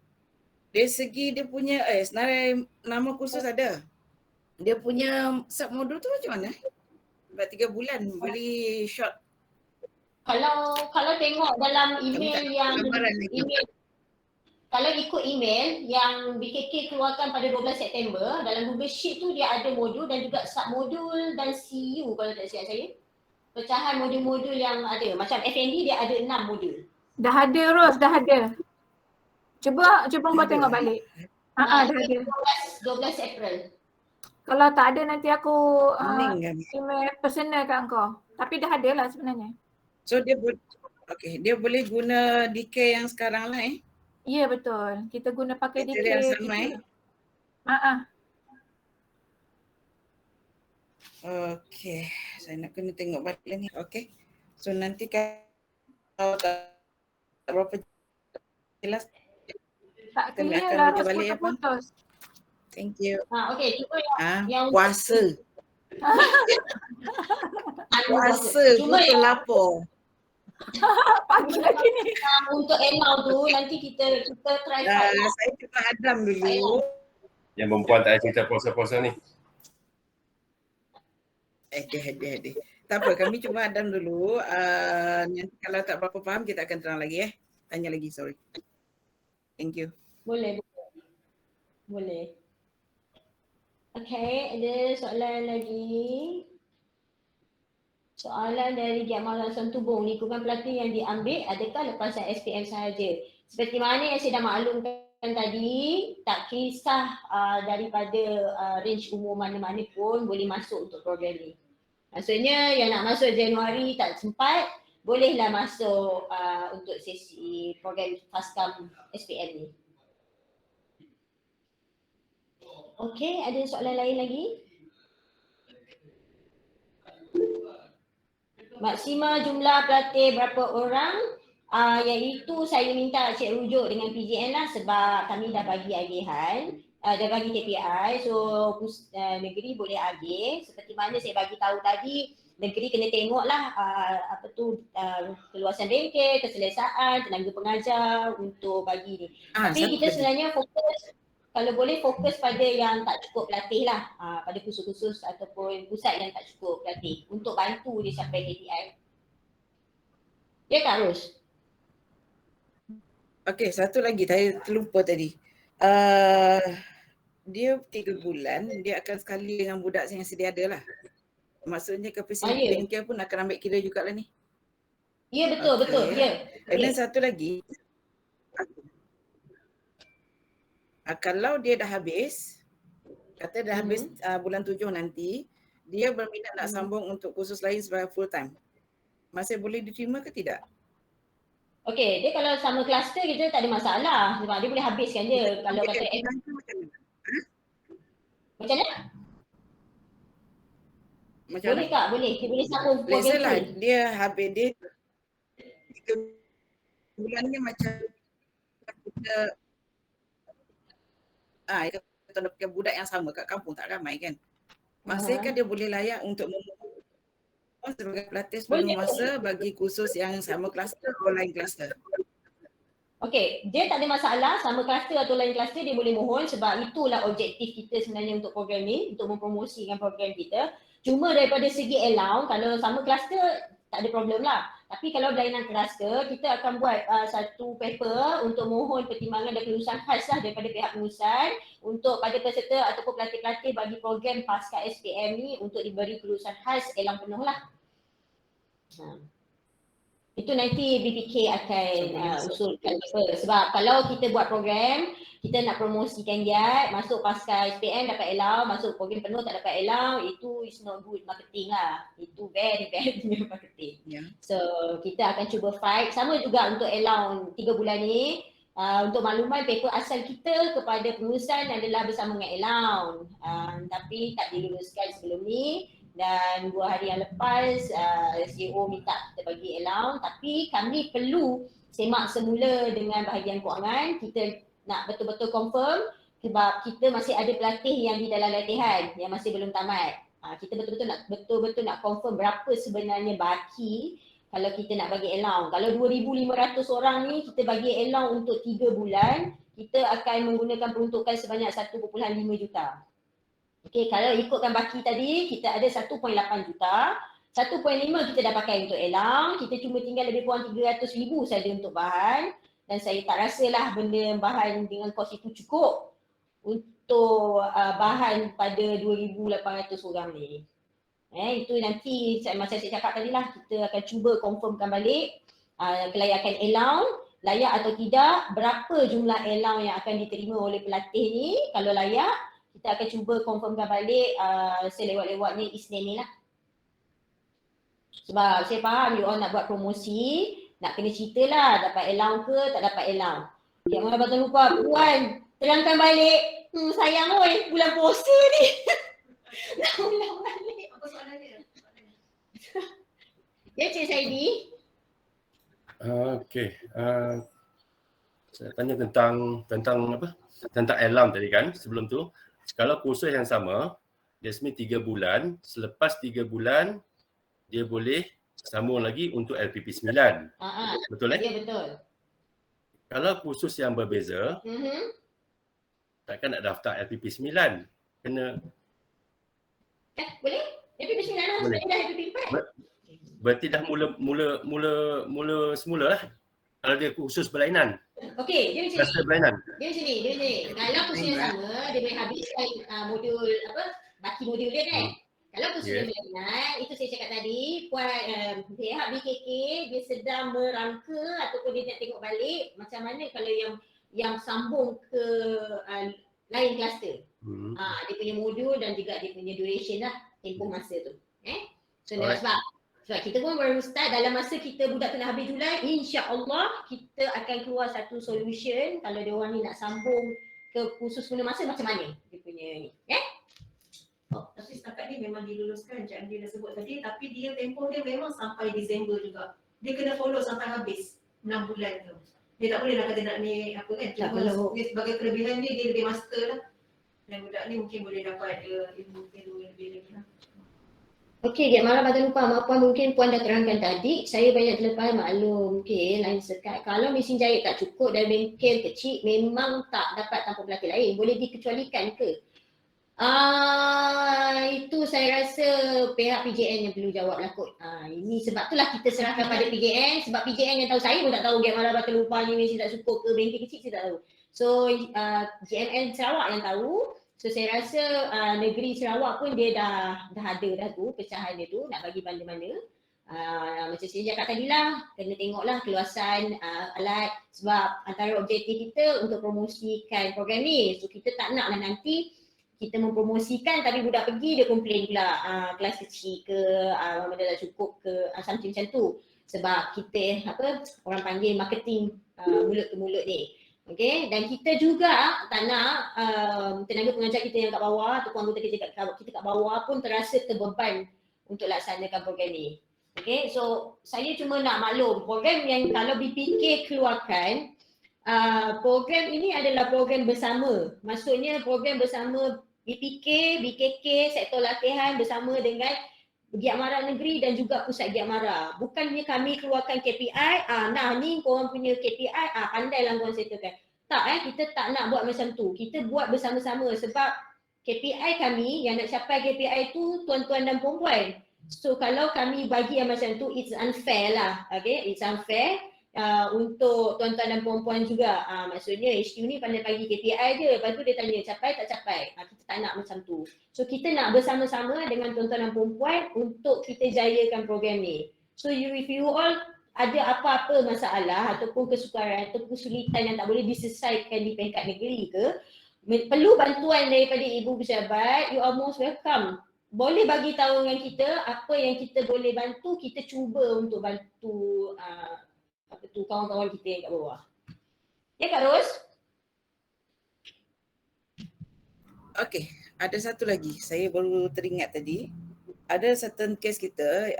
Dari segi dia punya senarai nama kursus ada. Dia punya sub modul tu macam mana? Sebab 3 bulan beli short. Kalau tengok dalam email kalau ikut email yang BKK keluarkan pada 12 September, dalam Google Sheet tu dia ada modul dan juga submodul dan CU kalau tak silap saya. Pecahan modul-modul yang ada. Macam FND dia ada 6 modul. Dah ada Ros, dah ada. Cuba kau tengok balik. Dah ada. 12 April. Kalau tak ada nanti aku email personal kat kau. Tapi dah ada lah sebenarnya. So dia boleh guna DK yang sekarang lah Ya betul. Kita guna pakai DK. Yang sama Okey. Saya nak kena tengok balik ni. Okey. So nanti kalau tak berapa jelas tak clear lah balik putus. Thank you. Okey, cuba yang puasa. Puasa cuma yang lapor. Pagi lagi ni. Untuk email tu nanti kita try. Saya cuba hadam dulu. Yang perempuan tak ada cerita puasa-puasa ni. Hadi. Tak apa, kami cuba hadam dulu. Nanti kalau tak berapa faham kita akan terang lagi Tanya lagi, sorry. Thank you. Boleh. Okay, ada soalan lagi. Soalan dari Giamal Hasan Tubong, lingkungan pelatih yang diambil adakah lepasan SPM sahaja? Seperti mana yang saya dah maklumkan tadi, tak kisah daripada range umur mana-mana pun boleh masuk untuk program ni. Maksudnya yang nak masuk Januari tak sempat, bolehlah masuk untuk sesi program FASCAM SPM ni. Okey, ada soalan lain lagi? Maksima jumlah pelatih berapa orang? Iaitu saya minta cek rujuk dengan PJN lah sebab kami dah bagi agihan, dah bagi KPI, so negeri boleh agih. Seperti mana saya bagi tahu tadi, negeri kena tengoklah keluasan bengkel, keselesaan, tenaga pengajar untuk bagi ni. Tapi kita sebenarnya fokus, kalau boleh fokus pada yang tak cukup pelatih lah, pada khusus-khusus ataupun pusat yang tak cukup pelatih untuk bantu dia sampai KPI. Ya Kak Ros? Okey, satu lagi saya terlupa tadi. Dia 3 bulan, dia akan sekali dengan budak yang sedia ada lah. Maksudnya kapasiti bengkel pun akan ambil kira jugalah ni. Ya betul, betul. Ya. And then satu lagi, kalau dia dah habis, kata dah habis bulan 7 nanti, dia berminat nak sambung untuk kursus lain sebagai full time. Masih boleh diterima ke tidak? Okey, dia kalau sama kluster kita tak ada masalah sebab dia boleh habiskan je. Kalau kata macam mana? Boleh Kak, boleh. Dia boleh sambung program lah, dia habis dia 3 bulan ni macam kita kita budak yang sama kat kampung tak ramai kan. Masihkah dia boleh layak untuk sebagai pelatih sebelum masa bagi kursus yang sama kluster atau lain kluster? Okey, dia tak ada masalah sama kluster atau lain kluster, dia boleh mohon sebab itulah objektif kita sebenarnya untuk program ni, untuk mempromosikan program kita. Cuma daripada segi allow, kalau sama kluster tak ada problem lah. Tapi kalau berlainan kluster, kita akan buat satu paper untuk mohon pertimbangan dan kelulusan khas lah daripada pihak pengurusan untuk pada peserta ataupun pelatih-pelatih bagi program pasca SPM ni untuk diberi kelulusan khas allow penuh lah. Itu nanti BPK akan usulkan sebab kalau kita buat program, kita nak promosikan dia, masuk pasca SPM dapat allow, masuk program penuh tak dapat allow, itu is not good marketing lah. Itu very bad marketing. So kita akan cuba fight. Sama juga untuk allow 3 bulan ni. Untuk makluman paper asal kita kepada pengurusan adalah bersama dengan allow. Tapi tak diluluskan sebelum ni. Dan 2 hari yang lepas CEO minta kita bagi allow, tapi kami perlu semak semula dengan bahagian kewangan. Kita nak betul-betul confirm sebab kita masih ada pelatih yang di dalam latihan yang masih belum tamat. Kita betul-betul nak confirm berapa sebenarnya baki kalau kita nak bagi allow. Kalau 2,500 orang ni kita bagi allow untuk 3 bulan, kita akan menggunakan peruntukan sebanyak 1.5 juta. Okey, kalau ikutkan baki tadi, kita ada 1.8 juta. 1.5 kita dah pakai untuk allow. Kita cuma tinggal lebih kurang 300,000 saja untuk bahan. Dan saya tak rasalah benda bahan dengan kos itu cukup untuk bahan pada 2,800 orang ni. Itu nanti macam saya cakap tadi lah, kita akan cuba confirmkan balik kelayakan allow, layak atau tidak, berapa jumlah allow yang akan diterima oleh pelatih ni. Kalau layak, kita akan cuba confirmkan balik selewat-lewatnya Isnin ni lah. Sebab saya faham you all nak buat promosi, nak kena cerita lah dapat allow ke tak dapat allow. Yang mana batang lupa, Puan terangkan balik, sayang oi bulan puasa ni. Nak ulang balik. Apa soalan dia? Ya Cik Saidi. Okey. Saya tanya tentang apa? Tentang allow tadi kan sebelum tu. Kalau kursus yang sama, dia sebenarnya 3 bulan, selepas 3 bulan dia boleh sambung lagi untuk LPP 9. Betul Ya betul. Kalau kursus yang berbeza, takkan nak daftar LPP 9. Kena boleh? LPP 9 lah, sebenarnya dah LPP 4. Berarti dah mula semula lah. Kalau dia kursus berlainan. Okey, dia macam berlainan. Dia macam ni. Kalau kursus yang sama, dia boleh habiskan modul baki modul dia kan. Kalau kursus yang berlainan, itu saya cakap tadi, pihak BKK dia sedang merangka ataupun dia nak tengok balik macam mana kalau yang sambung ke lain kluster. Dia punya modul dan juga dia punya duration lah, tempoh masa tu. So sebab kita pun baru start, dalam masa kita budak tu nak habis Julai, insya-Allah kita akan keluar satu solution kalau dia orang ni nak sambung ke kursus guna masa macam mana dia punya ni. Tapi setakat ni memang diluluskan Cik Andi dah sebut tadi, tapi dia tempoh dia memang sampai Disember juga. Dia kena follow sampai habis. 6 bulan tu. Dia tak boleh lah kata nak ni apa kan. Tak, Cuma kalau- dia sebagai kelebihan dia lebih master lah. Dan budak ni mungkin boleh dapat ilmu yang lebih lagi lah. Okey, Giat Mara Badan lupa. Mak Puan mungkin Puan dah terangkan tadi. Saya banyak terlepas maklum. Okey, lain sekat. Kalau mesin jahit tak cukup dan bengkel kecil, memang tak dapat tanpa pelatih lain. Boleh dikecualikan ke? Itu saya rasa pihak PJN yang perlu jawab lah kot. Ini sebab itulah kita serahkan pada PJN. Sebab PJN yang tahu, saya pun tak tahu Giat Mara Badan lupa ni mesin tak cukup ke, bengkel kecil saya tak tahu. So GMN Sarawak yang tahu. So saya rasa negeri Sarawak pun dia dah ada dah tu pecahan dia tu nak bagi mana-mana. Macam saya cakap tadi lah, kena tengoklah keluasan alat sebab antara objektif kita untuk promosikan program ni. So kita tak naklah nanti kita mempromosikan tapi budak pergi dia komplain pula kelas kecil ke, benda tak cukup ke, something macam tu. Sebab kita orang panggil marketing mulut ke mulut ni. Okay, dan kita juga tak nak tenaga pengajar kita yang kat bawah ataupun anggota kita kat bawah pun terasa terbeban untuk laksanakan program ni. Okay, so saya cuma nak maklum program yang kalau BPK keluarkan, program ini adalah program bersama. Maksudnya program bersama BPK, BKK, sektor latihan bersama dengan Giat Mara Negeri dan juga Pusat Giat Mara. Bukannya kami keluarkan KPI, nah ni korang punya KPI, pandailah korang settlekan. Tak kita tak nak buat macam tu. Kita buat bersama-sama sebab KPI kami yang nak capai KPI tu tuan-tuan dan perempuan. So kalau kami bagi yang macam tu, it's unfair lah. Okay, it's unfair untuk tuan-tuan dan perempuan juga. Maksudnya HQ ni pandai bagi KPI je, lepas tu dia tanya capai tak capai. Kita tak nak macam tu. So kita nak bersama-sama dengan tuan-tuan dan perempuan untuk kita jayakan program ni. So if you all ada apa-apa masalah ataupun kesukaran atau kesulitan yang tak boleh diselesaikan di peringkat negeri ke, perlu bantuan daripada ibu pejabat, you are most welcome. Boleh bagi tahu dengan kita apa yang kita boleh bantu, kita cuba untuk bantu kawan-kawan kita yang kat bawah. Ya Kak Ros? Okey, ada satu lagi. Saya baru teringat tadi. Ada certain case kita,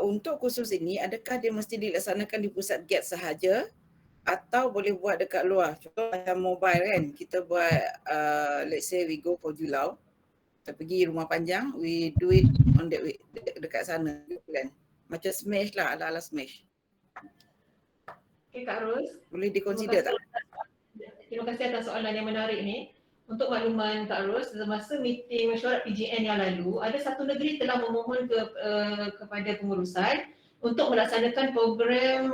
untuk khusus ini, adakah dia mesti dilaksanakan di pusat GAT sahaja atau boleh buat dekat luar? Contoh macam mobile kan, kita buat, let's say we go for Julau, kita pergi Rumah Panjang, we do it on that way, dekat sana kan. Macam Smash lah, ala-ala Smash. Okay Kak Ros. Boleh diconsider tak? Terima kasih atas soalan yang menarik ni. Untuk makluman Kak Ros, semasa meeting mesyuarat PJN yang lalu, ada satu negeri telah memohon kepada pengurusan untuk melaksanakan program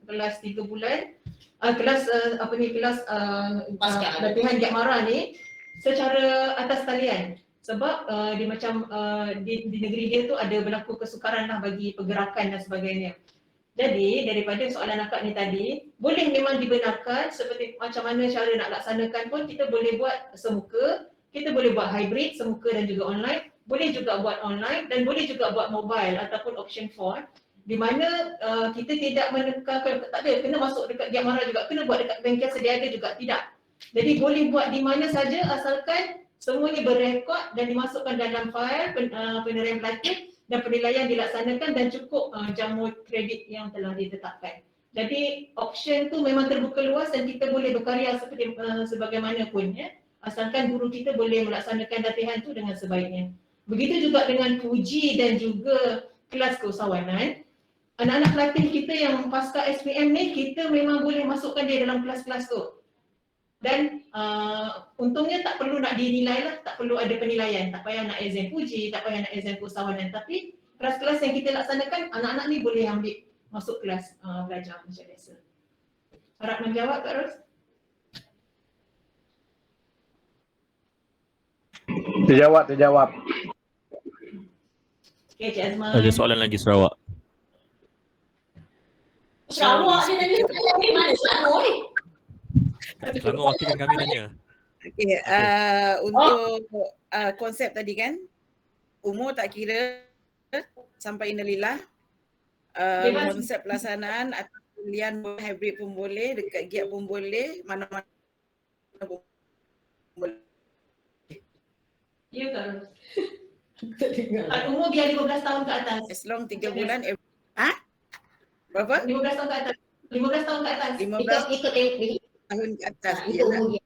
kelas 3 bulan, kelas latihan Giat Mara ni secara atas talian. Sebab di negeri dia tu ada berlaku kesukaran lah bagi pergerakan dan sebagainya. Jadi daripada soalan akak ni tadi, boleh memang dibenarkan seperti macam mana cara nak laksanakan pun kita boleh buat semuka, kita boleh buat hybrid semuka dan juga online, boleh juga buat online dan boleh juga buat mobile ataupun option 4 di mana kita tidak menekankan, tak ada kena masuk dekat Giat Mara juga, kena buat dekat bengkel sedia ada juga, tidak. Jadi boleh buat di mana saja asalkan semuanya berrekod dan dimasukkan dalam file penilaian pelatih dan penilaian dilaksanakan dan cukup jamu kredit yang telah ditetapkan. Jadi option tu memang terbuka luas dan kita boleh berkarya seperti sebagaimana pun ya. Asalkan guru kita boleh melaksanakan latihan tu dengan sebaiknya. Begitu juga dengan puji dan juga kelas keusahawanan. Anak-anak pelatih kita yang pasca SPM ni kita memang boleh masukkan dia dalam kelas-kelas tu. Dan untungnya tak perlu nak dinilai lah, tak perlu ada penilaian, tak payah nak exam puji, tak payah nak exam keusahawanan, tapi kelas-kelas yang kita laksanakan anak-anak ni boleh ambil masuk kelas belajar macam biasa. Harap menjawab Kak Ros? Terjawab. Okay Cik Azman. Ada soalan lagi Sarawak. Sarawak dia tanya mana Selangor ni? Selangor wakilkan kami tanya. Okey, untuk konsep tadi kan, umur tak kira sampai innalillah. Konsep pelaksanaan atau pilihan hybrid pun boleh, dekat GIAT pun boleh, mana-mana pun boleh. Ya Kak. Umur biar 15 tahun ke atas. As long 3 bulan Berapa? 15 tahun ke atas. 15 tahun ke atas. 15 Ikut tahun ke atas. ikut Yalah. umur dia.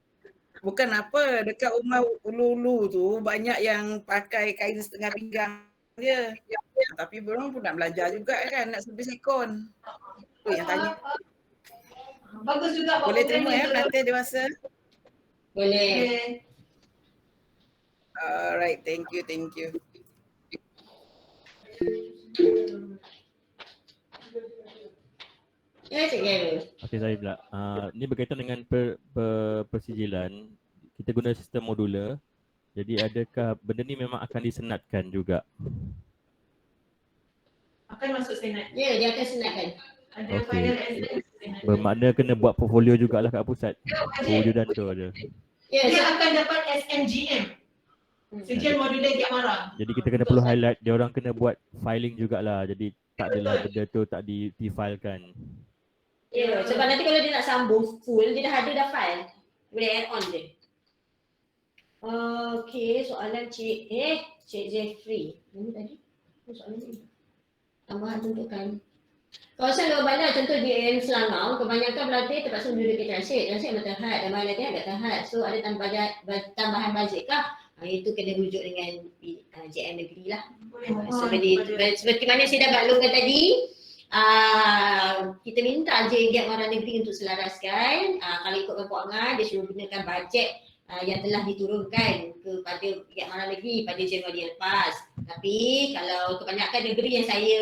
Bukan apa, dekat rumah ulu-ulu tu banyak yang pakai kain setengah pinggang dia. Tapi belum pun nak belajar juga kan, nak servis aircon. Tu yang tanya. Bagus juga buat Boleh program terima ni ya tu. pelatih dewasa? Boleh. Boleh. Alright, thank you, thank you. Ya, Cik Gary. Okey, saya pula. Ini berkaitan dengan persijilan. Kita guna sistem modular. Jadi adakah benda ni memang akan disenatkan juga? Akan masuk senat. Ya, dia akan senatkan. Ada Okey. final exam senat. Bermakna kena buat portfolio jugalah kat pusat. Ya, wajib. Perwujudan tu ada. Ya, Dia akan dapat SMGM. Sekian modular Giat Marang. Jadi kita kena perlu highlight, dia orang kena buat filing jugalah. Jadi tak adalah benda tu tak di-filekan. Ya, sebab nanti kalau dia nak sambung full, dia dah ada file. Boleh add on je. Okey, soalan Cik Jeffrey. Ini tadi? Soalan ni. Tambahan tuntukan. Kawasan luar bandar contoh di Selangor, kebanyakan pelatih terpaksa duduk di transit memang terhad, dan mana agak terhad. So ada tambahan bajet kah? Itu kena rujuk dengan JM negeri lah. Seperti mana saya dah maklumkan tadi, kita minta je Giat Marang Negeri untuk selaraskan. Kalau ikutkan kewangan, dia suruh gunakan bajet yang telah diturunkan kepada Giat Marang Negeri pada Januari yang lepas. Tapi kalau kebanyakan negeri yang saya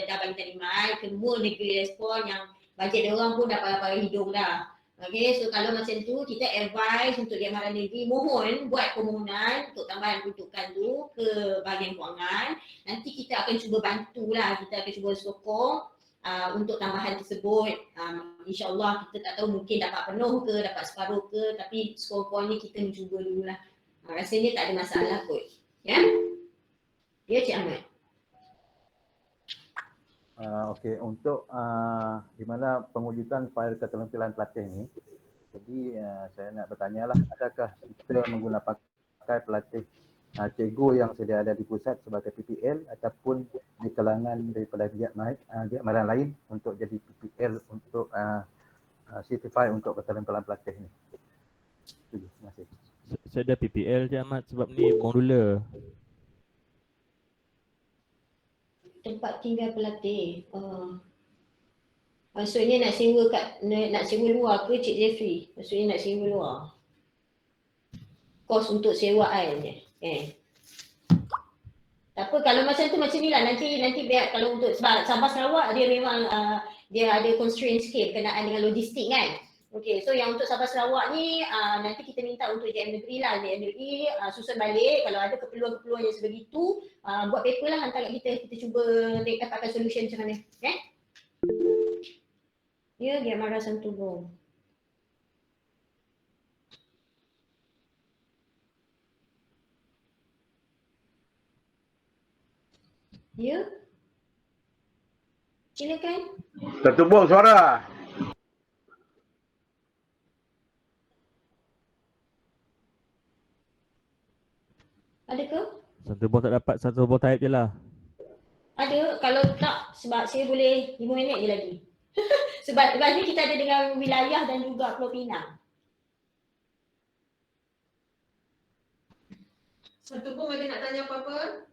dah bagi talimat, semua negeri respon yang bajet dia orang pun dah pakai hidung dah. Okay, so kalau macam tu kita advise untuk Giat Marang Negeri mohon buat permohonan untuk tambahan peruntukan tu ke bahagian kewangan. Nanti kita akan cuba bantulah, kita akan cuba sokong untuk tambahan tersebut. InsyaAllah kita tak tahu mungkin dapat penuh ke, dapat separuh ke, tapi sekurang-kurangnya kita mencuba dululah. Rasanya tak ada masalah kot. Ya? Ya, Cik Ahmad. Okey, untuk di mana pengujudan fail keterampilan pelatih ni, jadi saya nak bertanya lah, adakah kita menggunakan pakai pelatih cikgu yang sedia ada di pusat sebagai PPL ataupun di kalangan daripada Giat Marang lain untuk jadi PPL untuk certify untuk keterampilan pelatih ni? Terima kasih. Saya ada PPL je Ahmad sebab ni modular. Tempat tinggal pelatih. Maksudnya nak sewa luar ke Cik Jeffrey? Maksudnya nak sewa luar. Kos untuk sewaan je. Tak apa, kalau macam tu macam ni lah, nanti biar kalau untuk sebab Sabah Sarawak dia memang dia ada constraint sikit berkenaan dengan logistik kan. Okey, so yang untuk Sabah Sarawak ni nanti kita minta untuk JM Negeri lah, JM Negeri susun balik kalau ada keperluan-keperluan yang sebegitu, buat paper lah hantar kat kita cuba dapatkan solution macam mana. Ya, Giat Marang Santubong. Ya. Silakan. Tertubung suara. Ada ke? Santubong tak dapat, Santubong type je lah. Ada, kalau tak sebab saya boleh 5 minit je lagi. Sebab ni kita ada dengan wilayah dan juga Pulau Pinang. Santubong ada nak tanya apa-apa?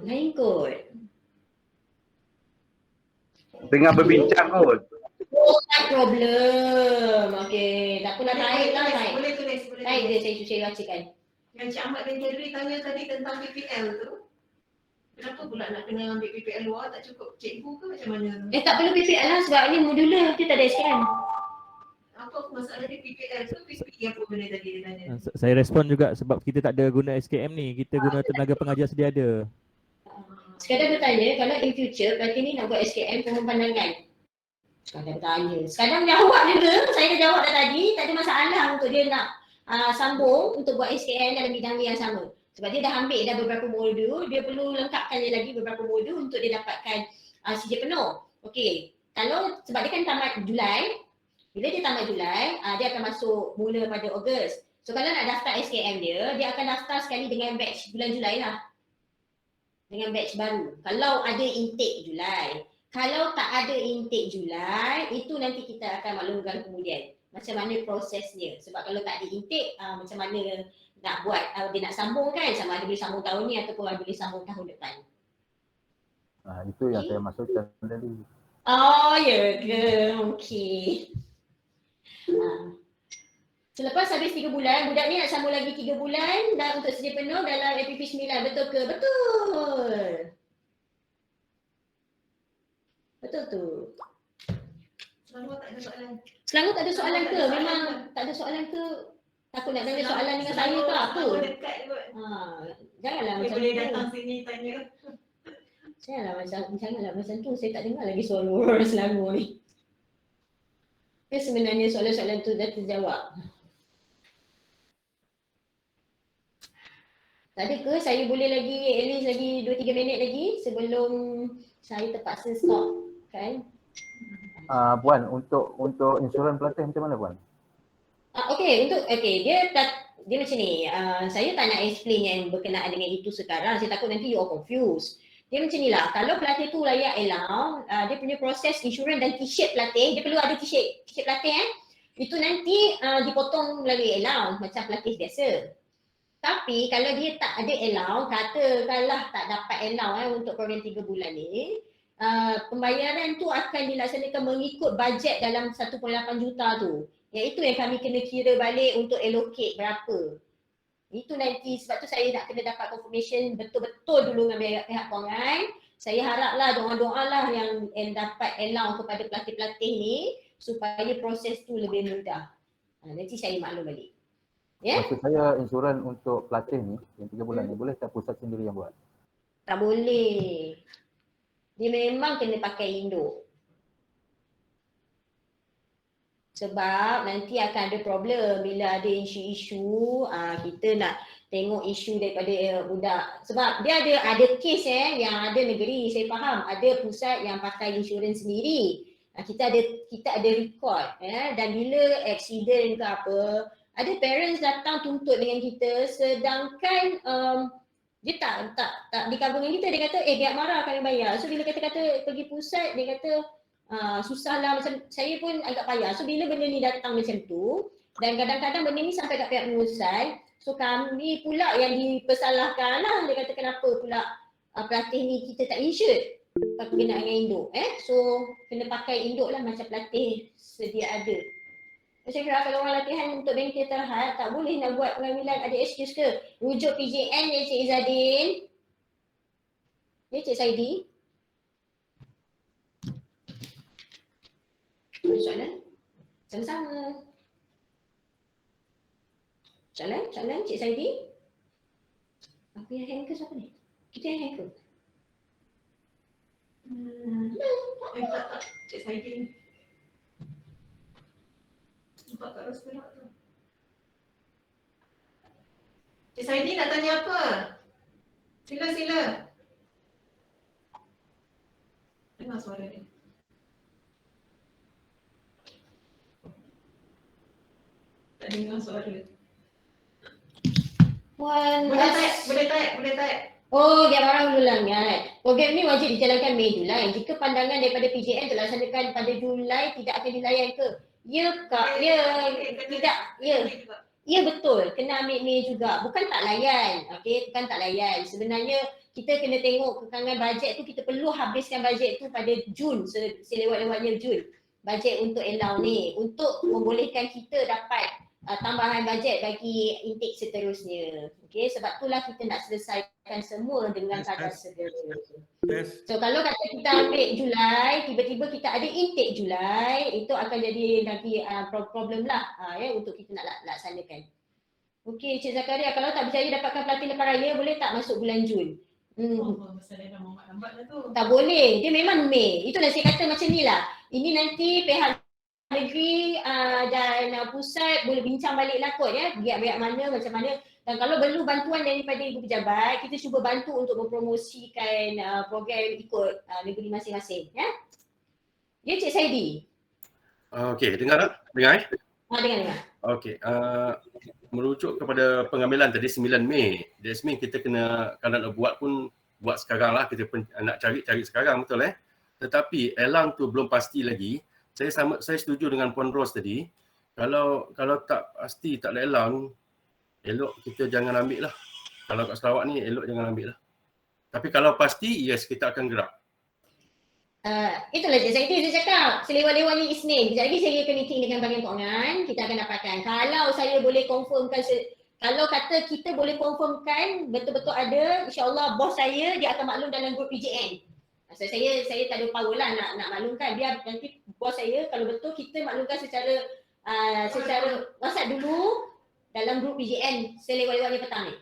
Lain kot. Tengah berbincang kot. Oh, tak problem. Okey, tak apalah, naik lah, naik. Boleh tulis. Naik je saya bacakan. Yang Cik Ahmad dan Jerry tanya tadi tentang PPL tu. Kenapa pula nak kena ambil PPL luar? Tak cukup cikgu ke macam mana? Tak perlu PPL lah sebab ni modular, dia tak ada SKM. Apa masalah dia PPL tu? PPL apa benda tadi dia tanya? Saya respon juga sebab kita tak ada guna SKM ni, kita guna tenaga pengajar sedia ada. Sekadar bertanya, kalau in future pelatih ni nak buat SKM mohon pandangan. Sekadar bertanya. Sekadar menjawab juga, saya dah jawab dah tadi, tak ada masalah untuk dia nak sambung untuk buat SKM dalam bidang dia yang sama. Sebab dia dah ambil dah beberapa modul, dia perlu lengkapkan lagi beberapa modul untuk dia dapatkan CJ penuh. Okey, kalau sebab dia kan tamat Julai, bila dia tamat Julai, dia akan masuk mula pada Ogos. So kalau nak daftar SKM dia akan daftar sekali dengan batch bulan Julai lah. Dengan batch baru. Kalau ada intake Julai. Kalau tak ada intake Julai, itu nanti kita akan maklumkan kemudian. Macam mana prosesnya. Sebab kalau tak ada intake, macam mana nak buat, dia nak sambung kan, sama ada boleh sambung tahun ni ataupun boleh sambung tahun depan. Itu yang saya maksudkan tadi. Oh ya ke? Okey. Selepas habis 3 bulan, budak ni nak sambung lagi 3 bulan dan untuk sedia penuh dalam FPP 9. Betul ke? Betul. Betul tu. Selangor tak ada soalan. Selangor tak ada soalan ke? Memang tak ada soalan ke? Takut nak tanya soalan dengan saya ke apa? Selangor dekat kot. Janganlah macam Boleh tu. datang sini tanya. Janganlah macam tu. Saya tak dengar lagi suara orang Selangor ni. Ke sebenarnya soalan-soalan tu dah terjawab. Tak ada ke? Saya boleh lagi at least lagi 2-3 minit lagi sebelum saya terpaksa stop kan? Puan, untuk insurans pelatih macam mana Puan? Dia macam ni. Saya tak nak explain yang berkenaan dengan itu sekarang. Saya takut nanti you all confused. Dia macam ni lah. Kalau pelatih tu layak allow, dia punya proses insurans dan t-shirt pelatih, dia perlu ada t-shirt pelatih itu nanti dipotong melalui allow macam pelatih biasa. Tapi kalau dia tak ada allow, katakanlah tak dapat allow untuk program 3 bulan ni, pembayaran tu akan dilaksanakan mengikut bajet dalam 1.8 juta tu. Iaitu yang kami kena kira balik untuk allocate berapa. Itu nanti sebab tu saya nak kena dapat confirmation betul-betul dulu dengan pihak Pengai. Saya haraplah doa-doa lah yang dapat allow kepada pelatih-pelatih ni supaya proses tu lebih mudah. Nanti saya maklum balik. Ya? Maksud saya insurans untuk pelatih ni yang 3 bulan ni boleh tak pusat sendiri yang buat? Tak boleh. Dia memang kena pakai induk. Sebab nanti akan ada problem bila ada isu-isu, kita nak tengok isu daripada budak. Sebab dia ada kes yang ada negeri, saya faham, ada pusat yang pakai insurans sendiri. Kita ada record dan bila accident ke apa, ada parents datang tuntut dengan kita sedangkan dia tak di cover dengan kita. Dia kata biar marah kami bayar. So bila kata pergi pusat, dia kata susahlah, macam saya pun agak payah. So bila benda ni datang macam tu dan kadang-kadang benda ni sampai kat pihak pengurusan, so kami pula yang dipersalahkan lah. Dia kata kenapa pula pelatih ni kita tak insured berkenaan dengan induk. So kena pakai induk lah macam pelatih sedia ada. Saya kira kalau orang latihan untuk bengkel terhad, tak boleh nak buat pengambilan, ada excuse ke? Rujuk PJN ya Cik Izzadin. Ya Cik Saidi. Soalan? Sama-sama. Soalan Cik Saidi. Aku yang hang ke siapa ni? Kita yang hang ke? Tak. Cik Saidi. Nampak kat roster tu. Cik Saidi nak tanya apa? Sila. Dengar suara dia. Tak dengar suara. Boleh type. Oh, dia orang ulang kan. Program ni wajib dijalankan Mei Julai. Jika pandangan daripada PJN terlaksanakan pada Julai tidak akan dilayan ke? Ya Kak, tidak. Ya betul, kena ambil Mei juga. Bukan tak layan. Bukan tak layan. Sebenarnya kita kena tengok kekangan bajet tu, kita perlu habiskan bajet tu pada Jun, selewat-lewatnya Jun. Bajet untuk allow ni, untuk membolehkan kita dapat tambahan bajet bagi intake seterusnya. Sebab itulah kita nak selesaikan semua dengan kadar segera. So kalau kata kita ambil Julai, tiba-tiba kita ada intake Julai, itu akan jadi nanti problem lah untuk kita nak laksanakan. Okey Cik Zakaria, kalau tak berjaya dapatkan pelatih lepas raya, boleh tak masuk bulan Jun? Masalah dah lambat lah tu. Tak boleh, dia memang Mei. Itulah saya kata macam ni lah. Ini nanti pihak negeri dan pusat boleh bincang balik lah kot biar mana macam mana. Dan kalau perlu bantuan daripada ibu pejabat, kita cuba bantu untuk mempromosikan program ikut negeri masing-masing Ya Cik Saidi. Okey, dengar tak? Dengar Dengar. Okey, merujuk kepada pengambilan tadi 9 Mei. Jasmine, kita kena, kalau nak buat pun buat sekarang lah, kita nak cari sekarang, betul Tetapi elang tu belum pasti lagi. Saya setuju dengan Puan Ros tadi. Kalau tak pasti, tak ada elang, elok kita jangan ambil lah. Kalau kat Sarawak ni elok jangan ambil lah. Tapi kalau pasti, yes, kita akan gerak. Itulah je, saya cakap. Selewat-lewat ni Isnin. Sekejap lagi saya akan meeting dengan Bahagian Kewangan. Kita akan dapatkan. Kalau saya boleh confirmkan, kalau kata kita boleh confirmkan betul-betul ada, insyaAllah bos saya dia akan maklum dalam grup PJN. Saya tak ada power lah nak maklumkan. Biar nanti bos saya, kalau betul kita maklumkan secara WhatsApp dulu dalam grup PJN selewat-lewat ni petang ni.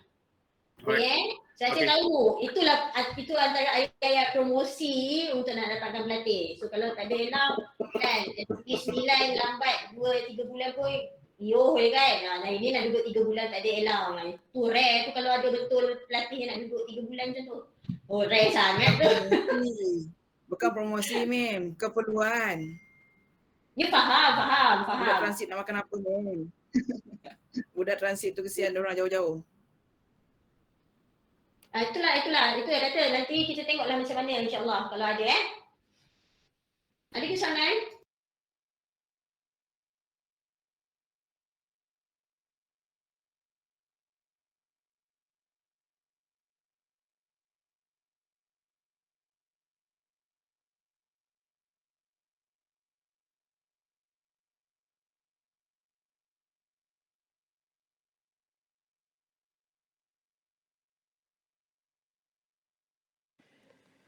Okay? Saya tahu itu antara ayat-ayat promosi untuk nak dapatkan pelatih. So kalau tak ada elang kan, SPP 9 lambat 2-3 bulan pun kan. Nah ini nak duduk 3 bulan tak ada elang. Itu rare tu kalau ada betul pelatih yang nak duduk 3 bulan macam tu. Oh rare sangat tu. Bukan promosi Mem, keperluan. Ya faham. Budak transit nak makan apa Mem? Budak transit tu kesian dia orang jauh-jauh. Itulah itu yang kata nanti kita tengoklah macam mana insya-Allah kalau ada Ada ke soalan?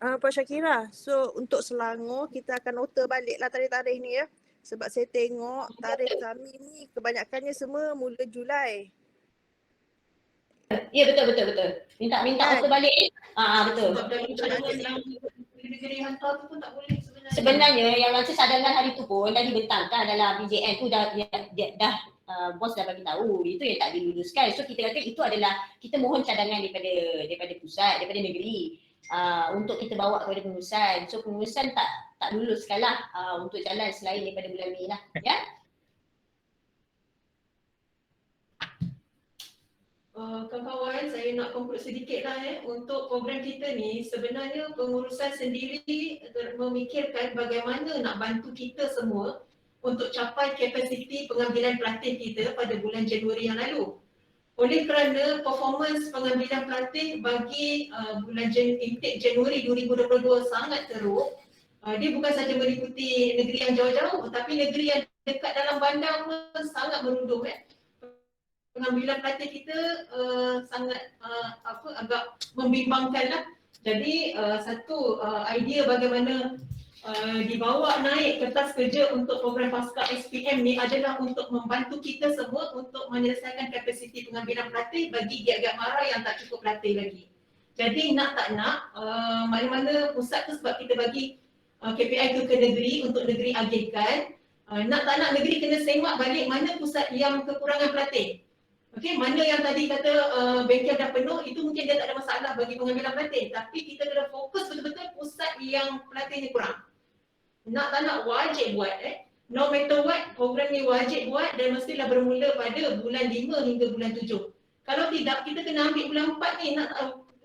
Puan Syakira, so untuk Selangor kita akan nota baliklah tarikh-tarikh ni ya. Sebab saya tengok tarikh kami ni kebanyakannya semua mula Julai. Ya betul. Minta nota balik. Betul. Sebab dari negeri hantar tu pun tak boleh sebenarnya. Sebenarnya yang masa cadangan hari tu pun dah dibentangkan dalam PJN tu dah bos dah bagi tahu. Itu yang tak diluluskan. So kita kata itu adalah kita mohon cadangan daripada pusat, daripada negeri. Untuk kita bawa kepada pengurusan. So pengurusan tak luluskan lah untuk jalan selain daripada bulan Mei lah. Ya? Kawan-kawan, saya nak conclude sedikit lah untuk program kita ni sebenarnya pengurusan sendiri memikirkan bagaimana nak bantu kita semua untuk capai kapasiti pengambilan pelatih kita pada bulan Januari yang lalu. Oleh kerana performance pengambilan pelatih bagi bulan intake Januari 2022 sangat teruk, dia bukan saja meliputi negeri yang jauh-jauh tapi negeri yang dekat dalam bandar pun sangat merundum. Pengambilan pelatih kita sangat agak membimbangkan lah. Jadi satu idea bagaimana dibawa naik kertas kerja untuk program pasca SPM ni adalah untuk membantu kita semua untuk menyelesaikan kapasiti pengambilan pelatih bagi giat-giat mara yang tak cukup pelatih lagi. Jadi nak tak nak mana-mana pusat tu sebab kita bagi KPI tu ke negeri untuk negeri agihkan, nak tak nak negeri kena semak balik mana pusat yang kekurangan pelatih. Okey, mana yang tadi kata bengkel dah penuh itu mungkin dia tak ada masalah bagi pengambilan pelatih, tapi kita kena fokus betul-betul pusat yang pelatihnya kurang. Nak tak nak wajib buat no matter what, program ni wajib buat dan mestilah bermula pada bulan 5 hingga bulan 7. Kalau tidak, kita kena ambil bulan 4 ni.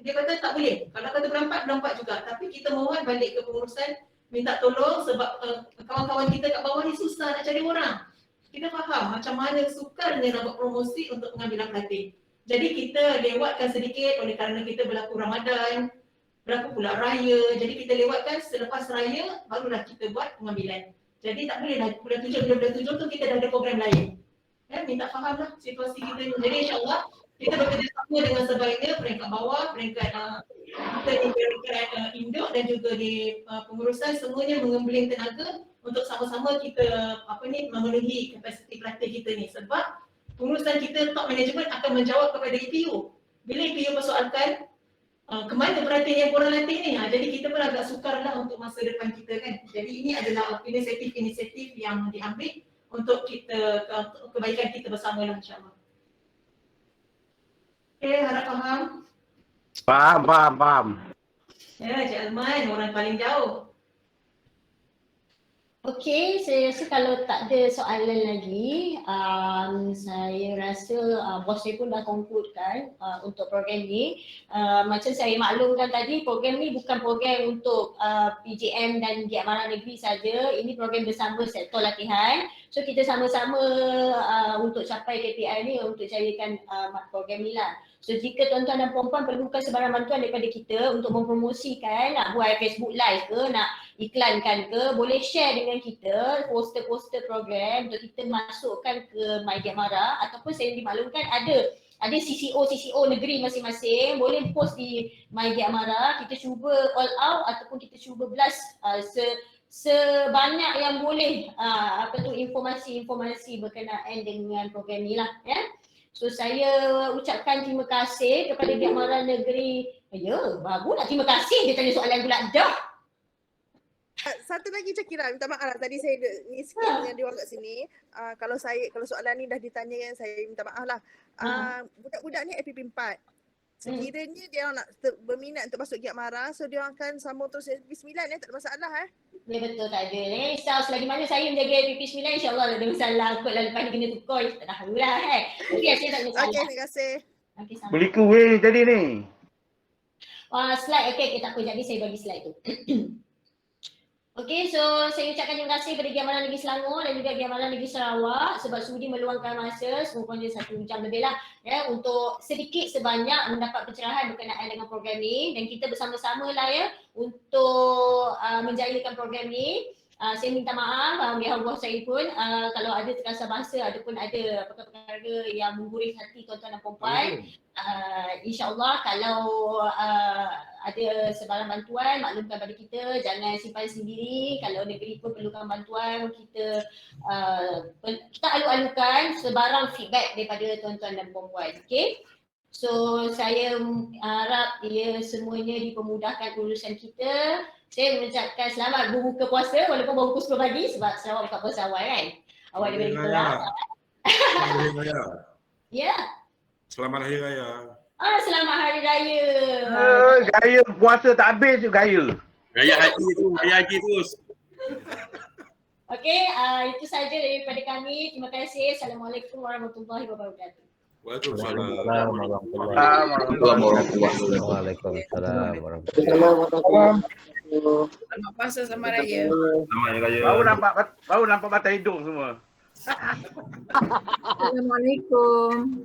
Dia kata tak boleh. Kalau kata bulan 4 juga. Tapi kita mohon balik ke pengurusan, minta tolong sebab kawan-kawan kita kat bawah ni susah nak cari orang. Kita faham macam mana sukarnya nak buat promosi untuk pengambilan pelatih. Jadi kita lewatkan sedikit oleh kerana kita berlaku Ramadan, berlaku pula raya, jadi kita lewatkan selepas raya barulah kita buat pengambilan. Jadi tak boleh lah bulan 7 tu kita dah ada program lain. Minta fahamlah situasi kita ni. Jadi insyaAllah kita bekerjasama dengan sebaiknya peringkat bawah, peringkat induk dan juga di pengurusan semuanya mengembeling tenaga untuk sama-sama kita memenuhi kapasiti pelatih kita ni. Sebab pengurusan kita top management akan menjawab kepada EPU. Bila EPU persoalkan ke mana pelatih yang korang latih ni? Jadi kita pun agak sukar lah untuk masa depan kita kan. Jadi ini adalah inisiatif-inisiatif yang diambil untuk kita kebaikan kita bersama lah insyaAllah. Okay, harap faham? Faham. Ya, Cik Alman, orang paling jauh. Okey, saya rasa kalau tak ada soalan lagi, saya rasa bos saya pun dah concludekan untuk program ni. Macam saya maklumkan tadi, program ni bukan program untuk PJM dan Giat Mara Negeri saja. Ini program bersama sektor latihan. So kita sama-sama untuk capai KPI ni, untuk jayakan program ni lah. So jika tuan-tuan dan puan-puan perlukan sebarang bantuan daripada kita untuk mempromosikan, nak buat Facebook Live ke, nak iklankan ke, boleh share dengan kita poster-poster program untuk kita masukkan ke My Giat Mara, ataupun saya dimaklumkan ada CCO negeri masing-masing, boleh post di My Giat Mara. Kita cuba all out ataupun kita cuba blast sebanyak yang boleh informasi-informasi berkenaan dengan program ni lah ya. So saya ucapkan terima kasih kepada Giat Mara Negeri. Ya, bagus nak terima kasih, dia tanya soalan pula dah. Satu lagi Syakira, minta maaf lah tadi saya ni sikit dengan dia orang kat sini. Kalau soalan ni dah ditanya, saya minta maaf lah. Budak-budak ni FPP 4. Sekiranya dia orang nak berminat untuk masuk Giat Mara, so dia orang akan sambung terus FPP 9 tak ada masalah Ya betul, tak ada. Jangan risau, selagi mana saya menjaga FPP 9 insya-Allah tak ada masalah. Kot lah lepas ni kena tukar, tak tahulah Okey, saya tak ada masalah. Okey, terima kasih. Okey, sama. Beli kuih tadi ni. Slide, okey, tak apa. Jadi saya bagi slide tu. Okey, so saya ucapkan terima kasih kepada Giat Mara Negeri Selangor dan juga Giat Mara Negeri Sarawak sebab sudi meluangkan masa sekurang dia 1 jam lebih lah ya, untuk sedikit sebanyak mendapat pencerahan berkenaan dengan program ni, dan kita bersama-sama lah ya untuk menjayakan program ni. Saya minta maaf pihak bos saya pun kalau ada terkasar bahasa ataupun ada perkara-perkara yang menggurih hati tuan-tuan dan puan-puan. InsyaAllah kalau ada sebarang bantuan, maklumkan pada kita, jangan simpan sendiri. Kalau negeri pun perlukan bantuan, kita alu-alukan sebarang feedback daripada tuan-tuan dan puan-puan. Okay? So saya harap ia semuanya dipermudahkan urusan kita. Saya mengucapkan selamat berbuka puasa walaupun baru pukul 10 pagi sebab Sarawak buka puasa awal kan. Awal daripada kita lah. Selamat Hari Raya. Ya. Selamat Hari Raya. Selamat Hari Raya. Gaya puasa tak habis je gaya. Raya haji terus. Okey, itu saja daripada kami. Terima kasih. Assalamualaikum warahmatullahi wabarakatuh. Waalaikumsalam. Waalaikumsalam warahmatullahi wabarakatuh. Selamat puasa, selamat raya. Selamat Hari Raya. Baru nampak mata hidung semua. Assalamualaikum.